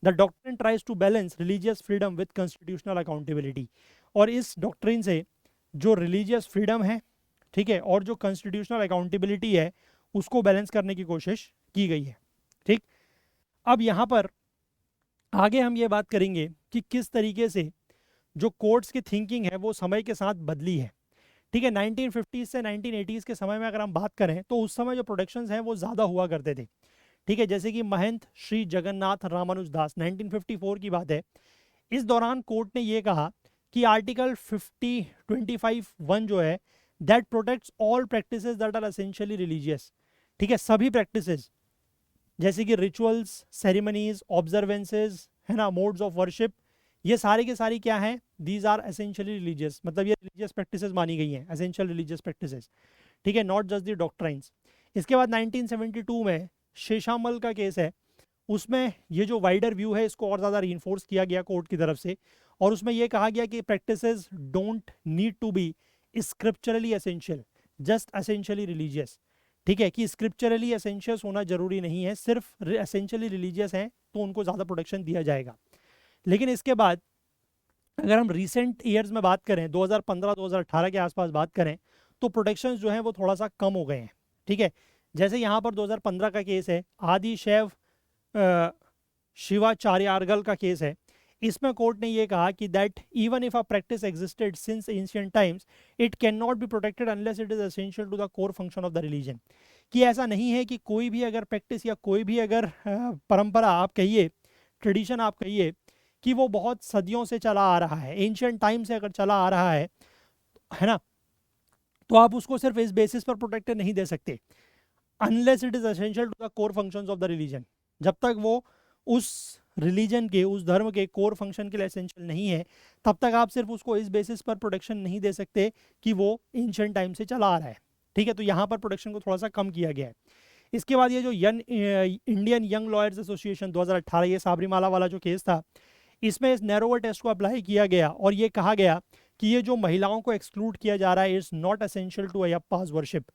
the doctrine tries to balance religious freedom with constitutional accountability. और इस डॉक्ट्रिन से जो रिलीजियस फ्रीडम है, ठीक है, और जो कॉन्स्टिट्यूशनल अकाउंटेबिलिटी है उसको बैलेंस करने की कोशिश की गई है। ठीक, अब यहाँ पर आगे हम ये बात करेंगे कि किस तरीके से जो कोर्ट्स की थिंकिंग है वो समय के साथ बदली है। ठीक है, 1950 से 1980s के समय में अगर हम बात करें तो उस समय जो प्रोटेक्शंस हैं वो ज़्यादा हुआ करते थे। ठीक है, जैसे कि महंत श्री जगन्नाथ रामानुज दास 1954 की बात है। इस दौरान कोर्ट ने ये कहा कि आर्टिकल 25(1) जो है that protects all practices that are essentially religious. ठीक है, सभी प्रैक्टिसेस जैसे कि रिचुअल्स, सेरेमनीज, ऑब्जर्वेंसेज है ना, मोड्स ऑफ वर्शिप, ये सारे के सारी क्या हैं, दीज आर एसेंशियली रिलीजियस, मतलब ये रिलीजियस प्रैक्टिसेस मानी गई हैं, एसेंशियल रिलीजियस प्रैक्टिसेस। ठीक है, नॉट जस्ट द डॉक्ट्राइन्स। इसके बाद 1972 में शेषामल का केस है, उसमें ये जो वाइडर व्यू है इसको और ज़्यादा रीइंफोर्स किया गया कोर्ट की तरफ से, और उसमें ये कहा गया कि practices don't need to be scripturally essential, just essentially religious. ठीक है, कि स्क्रिप्चरली एसेंशियस होना जरूरी नहीं है, सिर्फ एसेंशियली रिलीजियस हैं तो उनको ज़्यादा प्रोटेक्शन दिया जाएगा। लेकिन इसके बाद अगर हम रिसेंट ईयर्स में बात करें 2015-2018 के आसपास बात करें तो प्रोटेक्शंस जो हैं वो थोड़ा सा कम हो गए हैं। ठीक है, जैसे यहाँ पर 2015 का केस है आदि शैव शिवाचार्यार्गल का केस है। इसमें कोर्ट ने ये कहा कि that even if a practice existed since ancient times it can not be protected unless it is essential to the core function of the religion. कि ऐसा नहीं है कि कोई भी अगर प्रैक्टिस या कोई भी अगर परंपरा आप कहिए, ट्रेडिशन आप कहिए कि वो बहुत सदियों से चला आ रहा है, एंशियंट टाइम से अगर चला आ रहा है ना, तो आप उसको सिर्फ इस बेसिस पर प्रोटेक्ट नहीं दे सकते unless it is essential to the core functions of the religion. जब तक वो उस रिलीजन के, उस धर्म के कोर फंक्शन के लिए एसेंशियल नहीं है, तब तक आप सिर्फ उसको इस बेसिस पर प्रोटेक्शन नहीं दे सकते कि वो एंशियंट टाइम से चला आ रहा है। ठीक है, तो यहाँ पर प्रोटेक्शन को थोड़ा सा कम किया गया है। इसके बाद ये जो इंडियन यंग लॉयर्स एसोसिएशन 2018, ये साबरीमाला वाला जो केस था, इसमें इस नैरोवर टेस्ट को अप्लाई किया गया और ये कहा गया कि ये जो महिलाओं को एक्सक्लूड किया जा रहा है is not essential to Ayyappa's worship.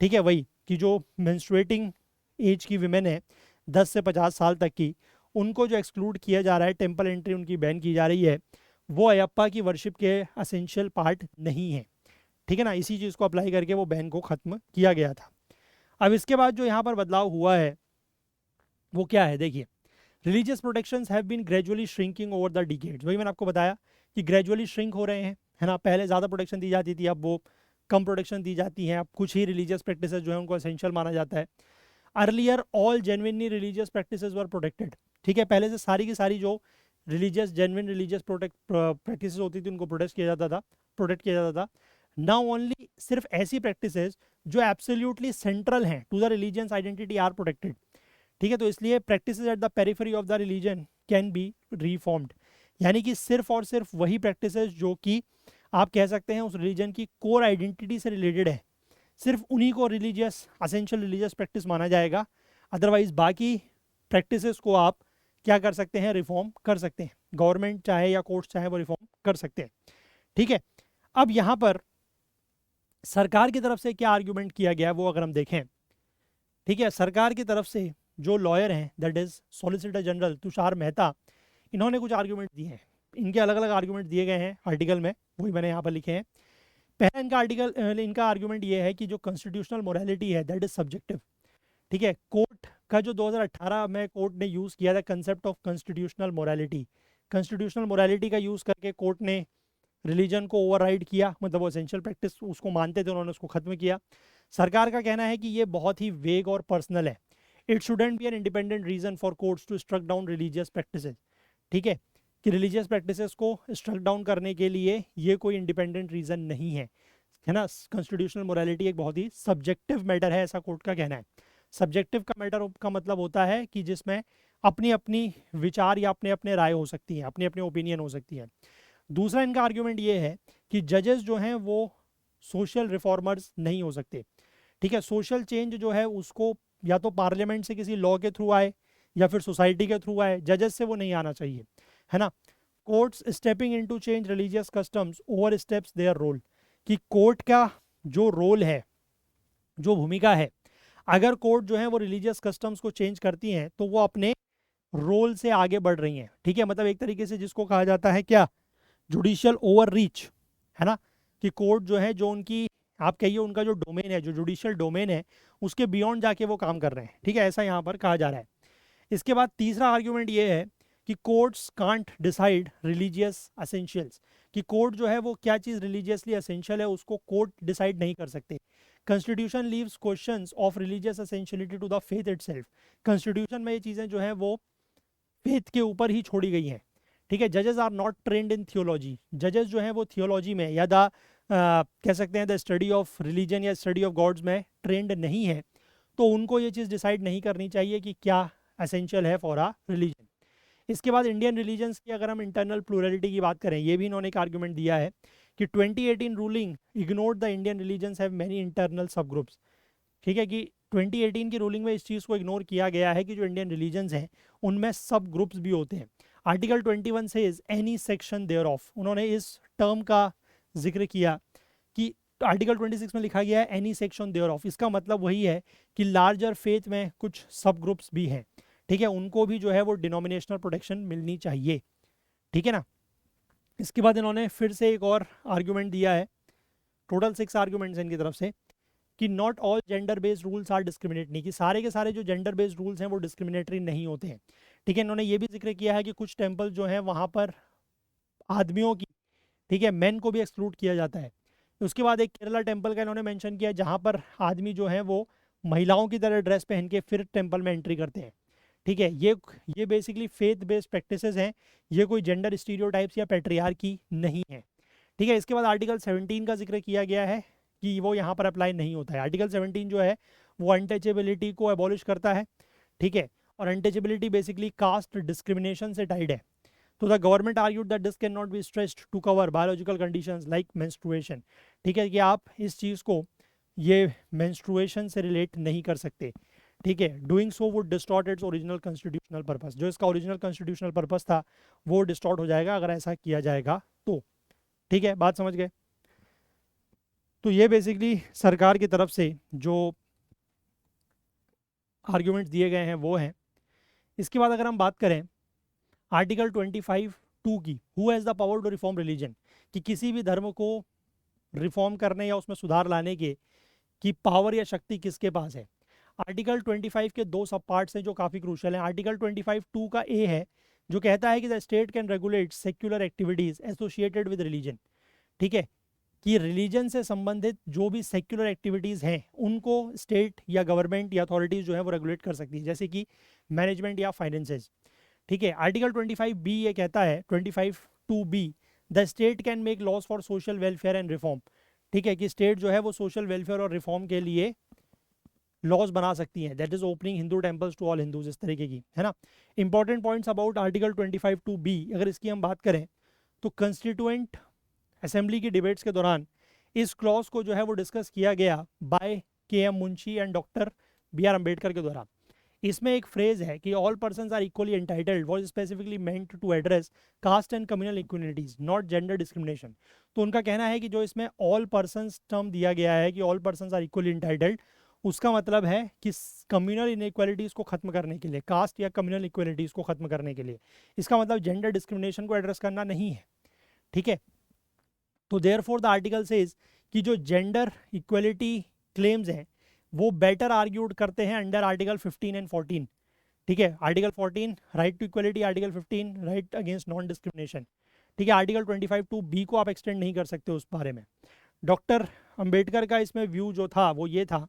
ठीक है, वही कि जो मेंस्ट्रुएटिंग एज की विमेन है 10 से 50 साल तक की, उनको जो एक्सक्लूड किया जा रहा है, टेम्पल एंट्री उनकी बैन की जा रही है, वो अयप्पा की वर्शिप के असेंशियल पार्ट नहीं है। ठीक है ना, इसी चीज़ को अप्लाई करके वो बैन को ख़त्म किया गया था। अब इसके बाद जो यहाँ पर बदलाव हुआ है वो क्या है, देखिए, religious protections have been gradually shrinking over the decades. वही मैंने आपको बताया कि ग्रेजुअली श्रिंक हो रहे हैं, है ना। पहले ज़्यादा प्रोटेक्शन दी जाती थी, अब वो कम प्रोटेक्शन दी जाती है। अब कुछ ही रिलीजियस प्रैक्टिसेस जो है उनको एसेंशियल माना जाता है। Earlier all genuinely religious practices were protected. ठीक है, पहले से सारी की सारी जो रिलीजियस जेन्युइन रिलीजियस प्रैक्टिसेस होती थी उनको प्रोटेक्ट किया जाता था। नाउ ओनली सिर्फ ऐसी प्रैक्टिसेस जो एब्सोल्युटली सेंट्रल हैं to the religion's identity are protected. ठीक है, तो इसलिए practices at the periphery of the religion can be reformed, यानी कि सिर्फ और सिर्फ वही प्रैक्टिसेस जो कि आप कह सकते हैं उस रिलीजन की कोर आइडेंटिटी से रिलेटेड है, सिर्फ उन्हीं को रिलीजियस, असेंशियल रिलीजियस प्रैक्टिस माना जाएगा। अदरवाइज बाकी प्रैक्टिसेस को आप क्या कर सकते हैं, रिफॉर्म कर सकते हैं। गवर्नमेंट चाहे या कोर्ट चाहे वो रिफॉर्म कर सकते हैं। ठीक है, अब यहाँ पर सरकार की तरफ से क्या आर्ग्यूमेंट किया गया वो अगर हम देखें, ठीक है, सरकार की तरफ से जो लॉयर हैं, that is solicitor general Tushar Mehta, इन्होंने कुछ आर्ग्यूमेंट दिए हैं। इनके अलग अलग आर्ग्यूमेंट दिए गए हैं आर्टिकल में, वही मैंने यहाँ पर लिखे हैं। पहला इनका आर्ग्यूमेंट ये है कि जो कॉन्स्टिट्यूशनल मोरालिटी है दैट इज सब्जेक्टिव। ठीक है, कोर्ट का जो 2018 में कोर्ट ने यूज़ किया था concept of constitutional morality, constitutional morality का यूज़ करके कोर्ट ने रिलीजन को ओवरराइड किया, मतलब वो एसेंशियल प्रैक्टिस उसको मानते थे, उन्होंने उसको खत्म किया। सरकार का कहना है कि ये बहुत ही वेग और पर्सनल है। It shouldn't be an independent reason for courts to struck down religious practices. ठीक है, कि रिलीजियस प्रैक्टिसेस को स्ट्रक डाउन करने के लिए ये कोई इंडिपेंडेंट रीज़न नहीं है, है ना। कॉन्स्टिट्यूशनल मोरालिटी एक बहुत ही सब्जेक्टिव मैटर है, ऐसा कोर्ट का कहना है। सब्जेक्टिव का मैटर का मतलब होता है कि जिसमें अपनी अपनी विचार या अपने अपने राय हो सकती है, अपनी अपनी ओपिनियन हो सकती है। दूसरा इनका आर्ग्यूमेंट ये है कि जजेस जो हैं वो सोशल रिफॉर्मर्स नहीं हो सकते। ठीक है, सोशल चेंज जो है उसको या तो पार्लियामेंट से किसी लॉ के थ्रू आए या फिर सोसाइटी के थ्रू आए, जजेस से वो नहीं आना चाहिए, है ना। Courts stepping into change religious customs over steps their role, कि कोर्ट का जो रोल है, जो भूमिका है, अगर कोर्ट जो है वो रिलीजियस कस्टम्स को चेंज करती हैं तो वो अपने रोल से आगे बढ़ रही हैं। ठीक है, मतलब एक तरीके से जिसको कहा जाता है क्या, जुडिशियल ओवर रीच, है ना, कि कोर्ट जो है, जो उनकी आप कहिए उनका जो डोमेन है, जो जुडिशियल डोमेन है, उसके बियॉन्ड जाके वो काम कर रहे हैं। ठीक है, ऐसा यहाँ पर कहा जा रहा है। इसके बाद तीसरा आर्ग्यूमेंट ये है कि courts can't decide religious essentials, कि कोर्ट जो है वो क्या चीज़ रिलीजियसली असेंशियल है उसको कोर्ट डिसाइड नहीं कर सकते। Constitution leaves questions of religious essentiality to the faith itself, constitution में ये चीज़ें जो है वो फेथ के ऊपर ही छोड़ी गई हैं। ठीक है, जजेस are not trained in theology, जजेस जो हैं वो थियोलॉजी में या कह सकते हैं द स्टडी ऑफ रिलीजन या स्टडी ऑफ गॉड्स में ट्रेंड नहीं है, तो उनको ये चीज़ डिसाइड नहीं करनी चाहिए कि क्या एसेंशियल है फॉर आ रिलीजन। इसके बाद इंडियन रिलीजन्स की अगर हम इंटरनल प्लूरलिटी की बात करें, ये भी इन्होंने एक आर्गूमेंट दिया है कि 2018 ruling ignored the Indian religions have many internal सब ग्रुप्स। ठीक है, कि 2018 की रूलिंग में इस चीज़ को इग्नोर किया गया है कि जो इंडियन रिलीजन्स हैं उनमें सब ग्रुप्स भी होते हैं। आर्टिकल 21 से एनी सेक्शन देयर ऑफ, उन्होंने इस टर्म का जिक्र किया कि आर्टिकल 26 में लिखा गया है एनी सेक्शन देयर ऑफ, इसका मतलब वही है कि लार्जर फेथ में कुछ सब ग्रुप्स भी हैं। ठीक है, उनको भी जो है वो डिनोमिनेशनल प्रोटेक्शन मिलनी चाहिए। ठीक है ना। इसके बाद इन्होंने फिर से एक और आर्ग्यूमेंट दिया है, टोटल 6 आर्ग्यूमेंट्स इनकी तरफ से, कि not all gender based rules are discriminate, नहीं कि सारे के सारे जो जेंडर बेस्ड रूल्स हैं वो डिस्क्रिमिनेटरी नहीं होते हैं। ठीक है, इन्होंने ये भी जिक्र किया है कि कुछ टेम्पल जो हैं वहाँ पर आदमियों की, ठीक है, मेन को भी एक्सक्लूड किया जाता है। उसके बाद एक केरला टेम्पल का इन्होंने मेंशन किया जहाँ पर आदमी जो है वो महिलाओं की तरह ड्रेस पहन के फिर टेम्पल में एंट्री करते हैं। ठीक है, ये बेसिकली फेथ बेस्ड प्रैक्टिसेस हैं, ये कोई जेंडर स्टीरियोटाइप्स या पैट्रियार्की नहीं है। ठीक है, इसके बाद आर्टिकल 17 का जिक्र किया गया है कि वो यहाँ पर अप्लाई नहीं होता है। आर्टिकल 17 जो है वो अनटचेबिलिटी को एबॉलिश करता है। ठीक है, और अनटचेबिलिटी बेसिकली कास्ट डिस्क्रिमिनेशन से टाइड है। तो the government argued that this can not be stretched to cover biological conditions like menstruation. ठीक है, कि आप इस चीज़ को ये मेंस्ट्रुएशन से रिलेट नहीं कर सकते। ठीक है, doing so would distort its original constitutional purpose. जो इसका ओरिजिनल कॉन्स्टिट्यूशनल पर्पस था वो डिस्टॉर्ट हो जाएगा अगर ऐसा किया जाएगा तो। ठीक है, बात समझ गए। तो ये बेसिकली सरकार की तरफ से जो आर्ग्यूमेंट्स दिए गए हैं वो हैं। इसके बाद अगर हम बात करें आर्टिकल 25(2) की, who has the power to reform religion, कि किसी भी धर्म को रिफॉर्म करने या उसमें सुधार लाने के की पावर या शक्ति किसके पास है। आर्टिकल 25 के दो सब पार्ट्स हैं जो काफ़ी क्रूशल हैं। आर्टिकल 25(2) का ए है जो कहता है कि the state can regulate secular activities associated with religion. ठीक है, कि रिलीजन से संबंधित जो भी सेक्युलर एक्टिविटीज़ हैं उनको स्टेट या गवर्नमेंट या अथॉरिटीज़ जो है वो रेगुलेट कर सकती है, जैसे कि मैनेजमेंट या फाइनेंसेस। ठीक है, आर्टिकल 25(b) ये कहता है 25(2)(b) the state can make laws for social welfare and reform. ठीक है, कि स्टेट जो है वो सोशल वेलफेयर और रिफॉर्म के लिए लॉज बना सकती हैं, that is opening Hindu temples to all Hindus, इस तरीके की, है ना। Important points about article 25(2)(b) अगर इसकी हम बात करें तो कंस्टिट्यूएंट असेंबली की डिबेट्स के दौरान इस क्लॉज को जो है वो डिस्कस किया गया by K M. Munshi and doctor B R. Ambedkar के द्वारा। इसमें एक फ्रेज है कि all persons are equally entitled was specifically meant to address caste and communal equalities not gender discrimination. तो उनका कहना है कि जो इसमें ऑल पर्सन्स टर्म दिया गया है कि all persons are equally entitled, उसका मतलब है कि कम्युनल इनइक्वालिटीज़ को खत्म करने के लिए, कास्ट या कम्युनल इक्वलिटीज़ को खत्म करने के लिए। इसका मतलब जेंडर डिस्क्रिमिनेशन को एड्रेस करना नहीं है। ठीक है, तो देयरफॉर द आर्टिकल सेज कि जो जेंडर इक्वलिटी क्लेम्स हैं वो बेटर आर्ग्यूड करते हैं अंडर आर्टिकल 15 एंड 14। ठीक है, article 14 right to equality, article 15 right against non discrimination. ठीक है, आर्टिकल 25(2)(b) को आप एक्सटेंड नहीं कर सकते उस बारे में। डॉक्टर अंबेडकर का इसमें व्यू जो था वो ये था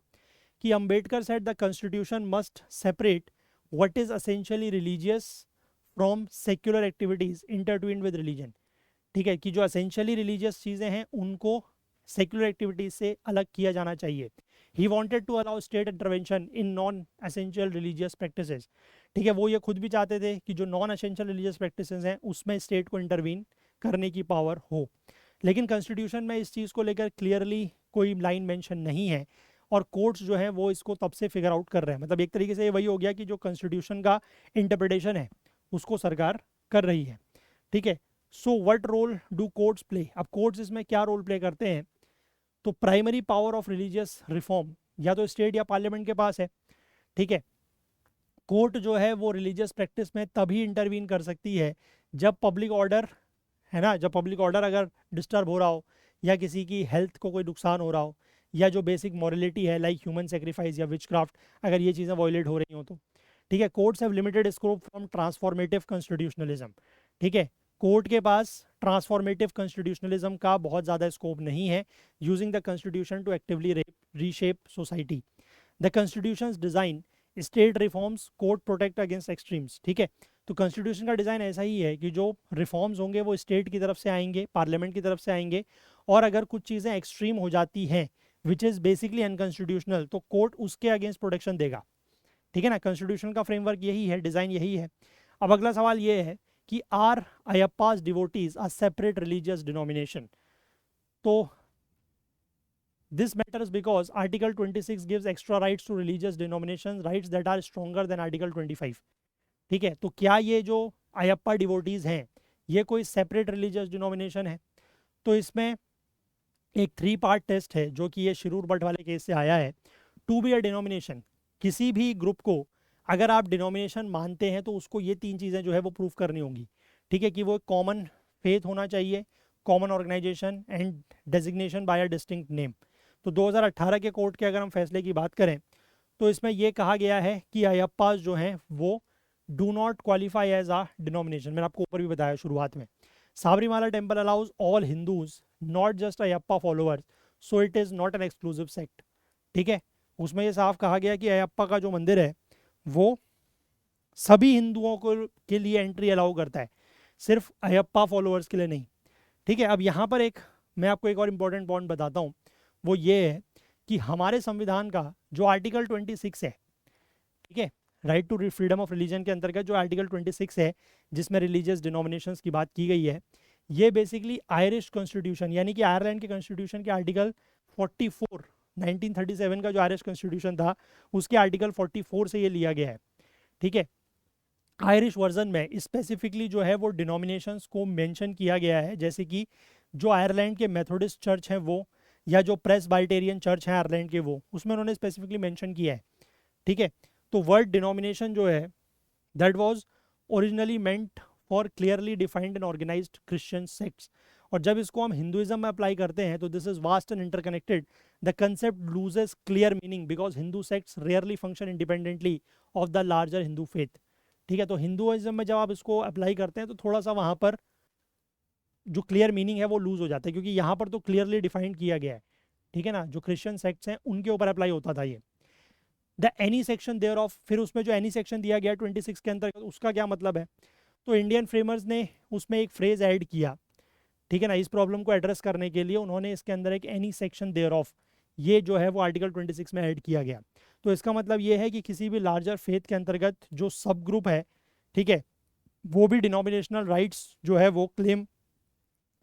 कि Ambedkar said the constitution must separate what is essentially religious from secular activities intertwined with religion. ठीक है, कि जो असेंशियली रिलीजियस चीज़ें हैं उनको सेक्युलर एक्टिविटीज से अलग किया जाना चाहिए। He wanted to allow state intervention in non essential religious practices. ठीक है, वो ये खुद भी चाहते थे कि जो नॉन असेंशियल रिलीजियस प्रैक्टिसेस हैं उसमें स्टेट को इंटरवीन करने की पावर हो। लेकिन कॉन्स्टिट्यूशन में इस चीज़ को लेकर क्लियरली कोई लाइन मेंशन नहीं है और कोर्ट्स जो है वो इसको तब से फिगर आउट कर रहे हैं। मतलब एक तरीके से ये वही हो गया कि जो कॉन्स्टिट्यूशन का इंटरप्रिटेशन है उसको सरकार कर रही है। ठीक है, so what role do courts play. अब कोर्ट्स इसमें क्या रोल प्ले करते हैं, तो primary power of religious reform या तो स्टेट या पार्लियामेंट के पास है। ठीक है, कोर्ट जो है वो रिलीजियस प्रैक्टिस में तभी इंटरवीन कर सकती है जब पब्लिक ऑर्डर, है ना, जब पब्लिक ऑर्डर अगर डिस्टर्ब हो रहा हो या किसी की हेल्थ को कोई नुकसान हो रहा हो या जो बेसिक मॉरलिटी है लाइक ह्यूमन सेक्रीफाइस या विचक्राफ्ट, अगर ये चीज़ें वायलेट हो रही हो तो। ठीक है, courts have limited scope from transformative constitutionalism. ठीक है, कोर्ट के पास ट्रांसफॉर्मेटिव कॉन्स्टिट्यूशनलिज्म का बहुत ज़्यादा स्कोप नहीं है using the constitution to actively reshape society. The constitution's design state reforms court protect against extremes. ठीक है, तो कॉन्स्टिट्यूशन का डिज़ाइन ऐसा ही है कि जो रिफॉर्म्स होंगे वो स्टेट की तरफ से आएंगे, पार्लियामेंट की तरफ से आएंगे, और अगर कुछ चीज़ें एक्सट्रीम हो जाती हैं विच इज़ बेसिकली अनकॉन्स्टिट्यूशनल तो कोर्ट उसके अगेंस्ट प्रोटेक्शन देगा। ठीक है ना, कॉन्स्टिट्यूशन का फ्रेमवर्क यही है, डिज़ाइन यही है। अब अगला सवाल ये है कि are Ayyappa's devotees a separate religious denomination. तो this matters because article 26 gives extra rights to religious denominations, rights that are stronger than article 25। ठीक है, तो क्या ये जो अयप्पा डिवोटीज हैं ये कोई सेपरेट रिलीजियस डिनोमिनेशन है। तो इसमें एक 3 पार्ट टेस्ट है जो कि ये शिरूर भट्ट वाले केस से आया है। टू बी अ डिनोमिनेशन, किसी भी ग्रुप को अगर आप डिनोमिनेशन मानते हैं तो उसको ये 3 चीज़ें जो है वो प्रूफ करनी होंगी। ठीक है, कि वो कॉमन फेथ होना चाहिए, common organisation and designation by a distinct name. तो 2018 के कोर्ट के अगर हम फैसले की बात करें तो इसमें यह कहा गया है कि अयप्पास जो हैं वो do not qualify as a denomination. मैंने आपको ऊपर भी बताया शुरुआत में। Sabarimala temple allows all Hindus not just Ayyappa followers, so it is not an exclusive sect. ठीक है, उसमें ये साफ कहा गया कि अयप्पा का जो मंदिर है वो सभी हिंदुओं को के लिए एंट्री अलाउ करता है, सिर्फ अयप्पा फॉलोअर्स के लिए नहीं। ठीक है, अब यहाँ पर मैं आपको एक और इम्पोर्टेंट पॉइंट बताता हूँ, वो ये है कि हमारे संविधान का जो आर्टिकल 26 है, ठीक है, right to freedom of religion के अंतर्गत जो आर्टिकल 26 है, जिसमें रिलीजियस डिनोमिनेशंस की बात की गई है, ये बेसिकली आयरिश कॉन्स्टिट्यूशन यानी कि आयरलैंड के कॉन्स्टिट्यूशन के आर्टिकल 44, 1937 का जो आयरिश कॉन्स्टिट्यूशन था उसके आर्टिकल 44 से ये लिया गया है। ठीक है, आयरिश वर्जन में स्पेसिफिकली जो है वो डिनोमिनेशंस को मेंशन किया गया है, जैसे कि जो आयरलैंड के मेथोडिस्ट चर्च हैं वो, या जो प्रेसबाइटेरियन चर्च हैं आयरलैंड के वो, उसमें उन्होंने स्पेसिफिकली मेंशन किया है। ठीक है, तो वर्ड डिनोमिनेशन जो है that was originally meant for clearly defined and organised Christian sects, और जब इसको हम हिंदुइज्म में अप्लाई करते हैं तो this is vast and interconnected, the concept loses clear meaning because Hindu sects rarely function independently of the larger Hindu faith. ठीक है, तो हिंदुइज्म में जब आप इसको अप्लाई करते हैं तो थोड़ा सा वहाँ पर जो क्लियर मीनिंग है वो लूज हो जाता है, क्योंकि यहाँ पर तो क्लियरली डिफाइंड किया गया है। ठीक है ना, जो क्रिश्चियन सेक्ट्स हैं उनके ऊपर अप्लाई होता था ये। The any section thereof, फिर उसमें जो एनी सेक्शन दिया गया 26 के अंतर्गत, उसका क्या मतलब है, तो इंडियन फ्रेमर्स ने उसमें एक फ्रेज ऐड किया। ठीक है ना, इस प्रॉब्लम को एड्रेस करने के लिए उन्होंने इसके अंदर एक एनी सेक्शन देयर ऑफ, ये जो है वो आर्टिकल 26 में ऐड किया गया। तो इसका मतलब ये है कि किसी भी लार्जर फेथ के अंतर्गत जो सब ग्रुप है, ठीक है, वो भी डिनोमिनेशनल राइट्स जो है वो क्लेम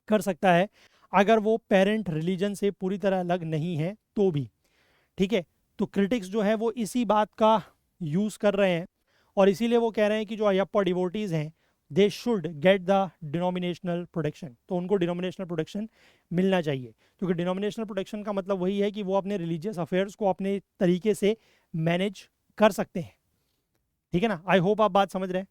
कर सकता है, अगर वो पेरेंट रिलीजन से पूरी तरह अलग नहीं है तो भी। ठीक है, तो क्रिटिक्स जो है वो इसी बात का यूज़ कर रहे हैं, और इसीलिए वो कह रहे हैं कि जो अयप्पा डिवोटीज हैं they should get the denominational protection, तो उनको डिनोमिनेशनल प्रोटेक्शन मिलना चाहिए, क्योंकि डिनोमिनेशनल प्रोटेक्शन का मतलब वही है कि वो अपने रिलीजियस अफेयर्स को अपने तरीके से मैनेज कर सकते हैं। ठीक है ना, आई होप आप बात समझ रहे हैं।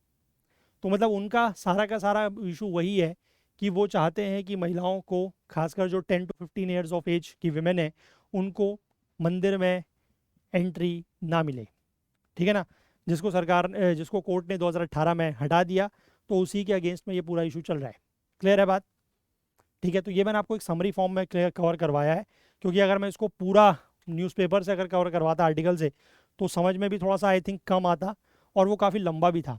तो मतलब उनका सारा का सारा इशू वही है कि वो चाहते हैं कि महिलाओं को, खासकर जो 10 to 15 ईयर्स ऑफ एज की विमेन है, उनको मंदिर में एंट्री ना मिले। ठीक है ना, जिसको कोर्ट ने 2018 में हटा दिया, तो उसी के अगेंस्ट में ये पूरा इशू चल रहा है। क्लियर है बात? ठीक है, तो ये मैंने आपको एक समरी फॉर्म में क्लियर कवर करवाया है, क्योंकि अगर मैं इसको पूरा न्यूज़पेपर से अगर कवर करवाता आर्टिकल से, तो समझ में भी थोड़ा सा आई थिंक कम आता, और वो काफ़ी लंबा भी था।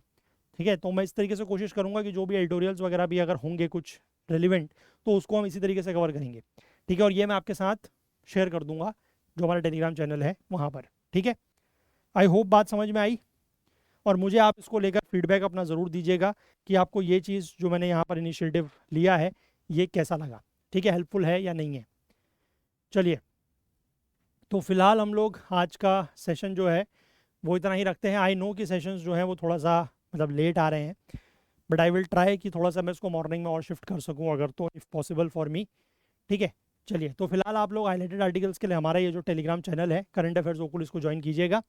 ठीक है, तो मैं इस तरीके से कोशिश करूंगा कि जो भी एडिटोरियल्स वगैरह भी अगर होंगे कुछ रेलिवेंट, तो उसको हम इसी तरीके से कवर करेंगे। ठीक है, और ये मैं आपके साथ शेयर कर दूंगा जो हमारा टेलीग्राम चैनल है वहाँ पर। ठीक है, आई होप बात समझ में आई, और मुझे आप इसको लेकर फीडबैक अपना ज़रूर दीजिएगा कि आपको ये चीज़ जो मैंने यहाँ पर इनिशिएटिव लिया है ये कैसा लगा। ठीक है, हेल्पफुल है या नहीं है। चलिए, तो फिलहाल हम लोग आज का सेशन जो है वो इतना ही रखते हैं। आई नो कि सेशंस जो हैं वो थोड़ा सा मतलब लेट आ रहे हैं, बट आई विल ट्राई कि थोड़ा सा मैं इसको मॉर्निंग में और शिफ्ट कर सकूं अगर, तो इफ़ पॉसिबल फॉर मी। ठीक है, चलिए, तो फिलहाल आप लोग हाईलाइटेड आर्टिकल्स के लिए हमारा ये जो टेलीग्राम चैनल है करंट अफेयर्स ओकुल, इसको ज्वाइन कीजिएगा,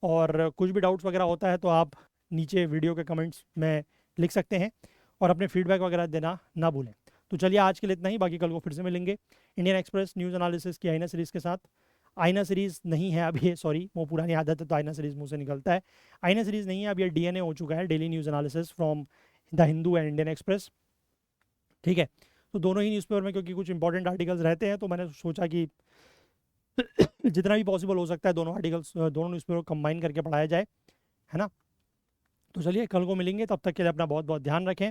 और कुछ भी डाउट्स वगैरह होता है तो आप नीचे वीडियो के कमेंट्स में लिख सकते हैं, और अपने फीडबैक वगैरह देना ना भूलें। तो चलिए, आज के लिए इतना ही, बाकी कल को फिर से मिलेंगे इंडियन एक्सप्रेस न्यूज़ एनालिसिस की आईना सीरीज़ के साथ। आईना सीरीज़ नहीं है अब ये, सॉरी, वो पुरानी आदत है तो आईना सीरीज़ मुंह से निकलता है। आईना सीरीज़ नहीं है अब, ये डीएनए हो चुका है, daily news analysis from the Hindu and Indian express. ठीक है, तो दोनों ही न्यूज़पेपर में क्योंकि कुछ इंपॉर्टेंट आर्टिकल्स रहते हैं, तो मैंने सोचा कि जितना भी पॉसिबल हो सकता है दोनों आर्टिकल्स, दोनों न्यूज़पेपर कंबाइन करके पढ़ाया जाए, है ना। तो चलिए, कल को मिलेंगे, तब तक के लिए अपना बहुत बहुत ध्यान रखें।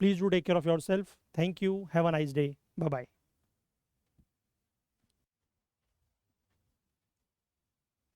Please do take care of yourself. Thank you, have a nice day, bye bye.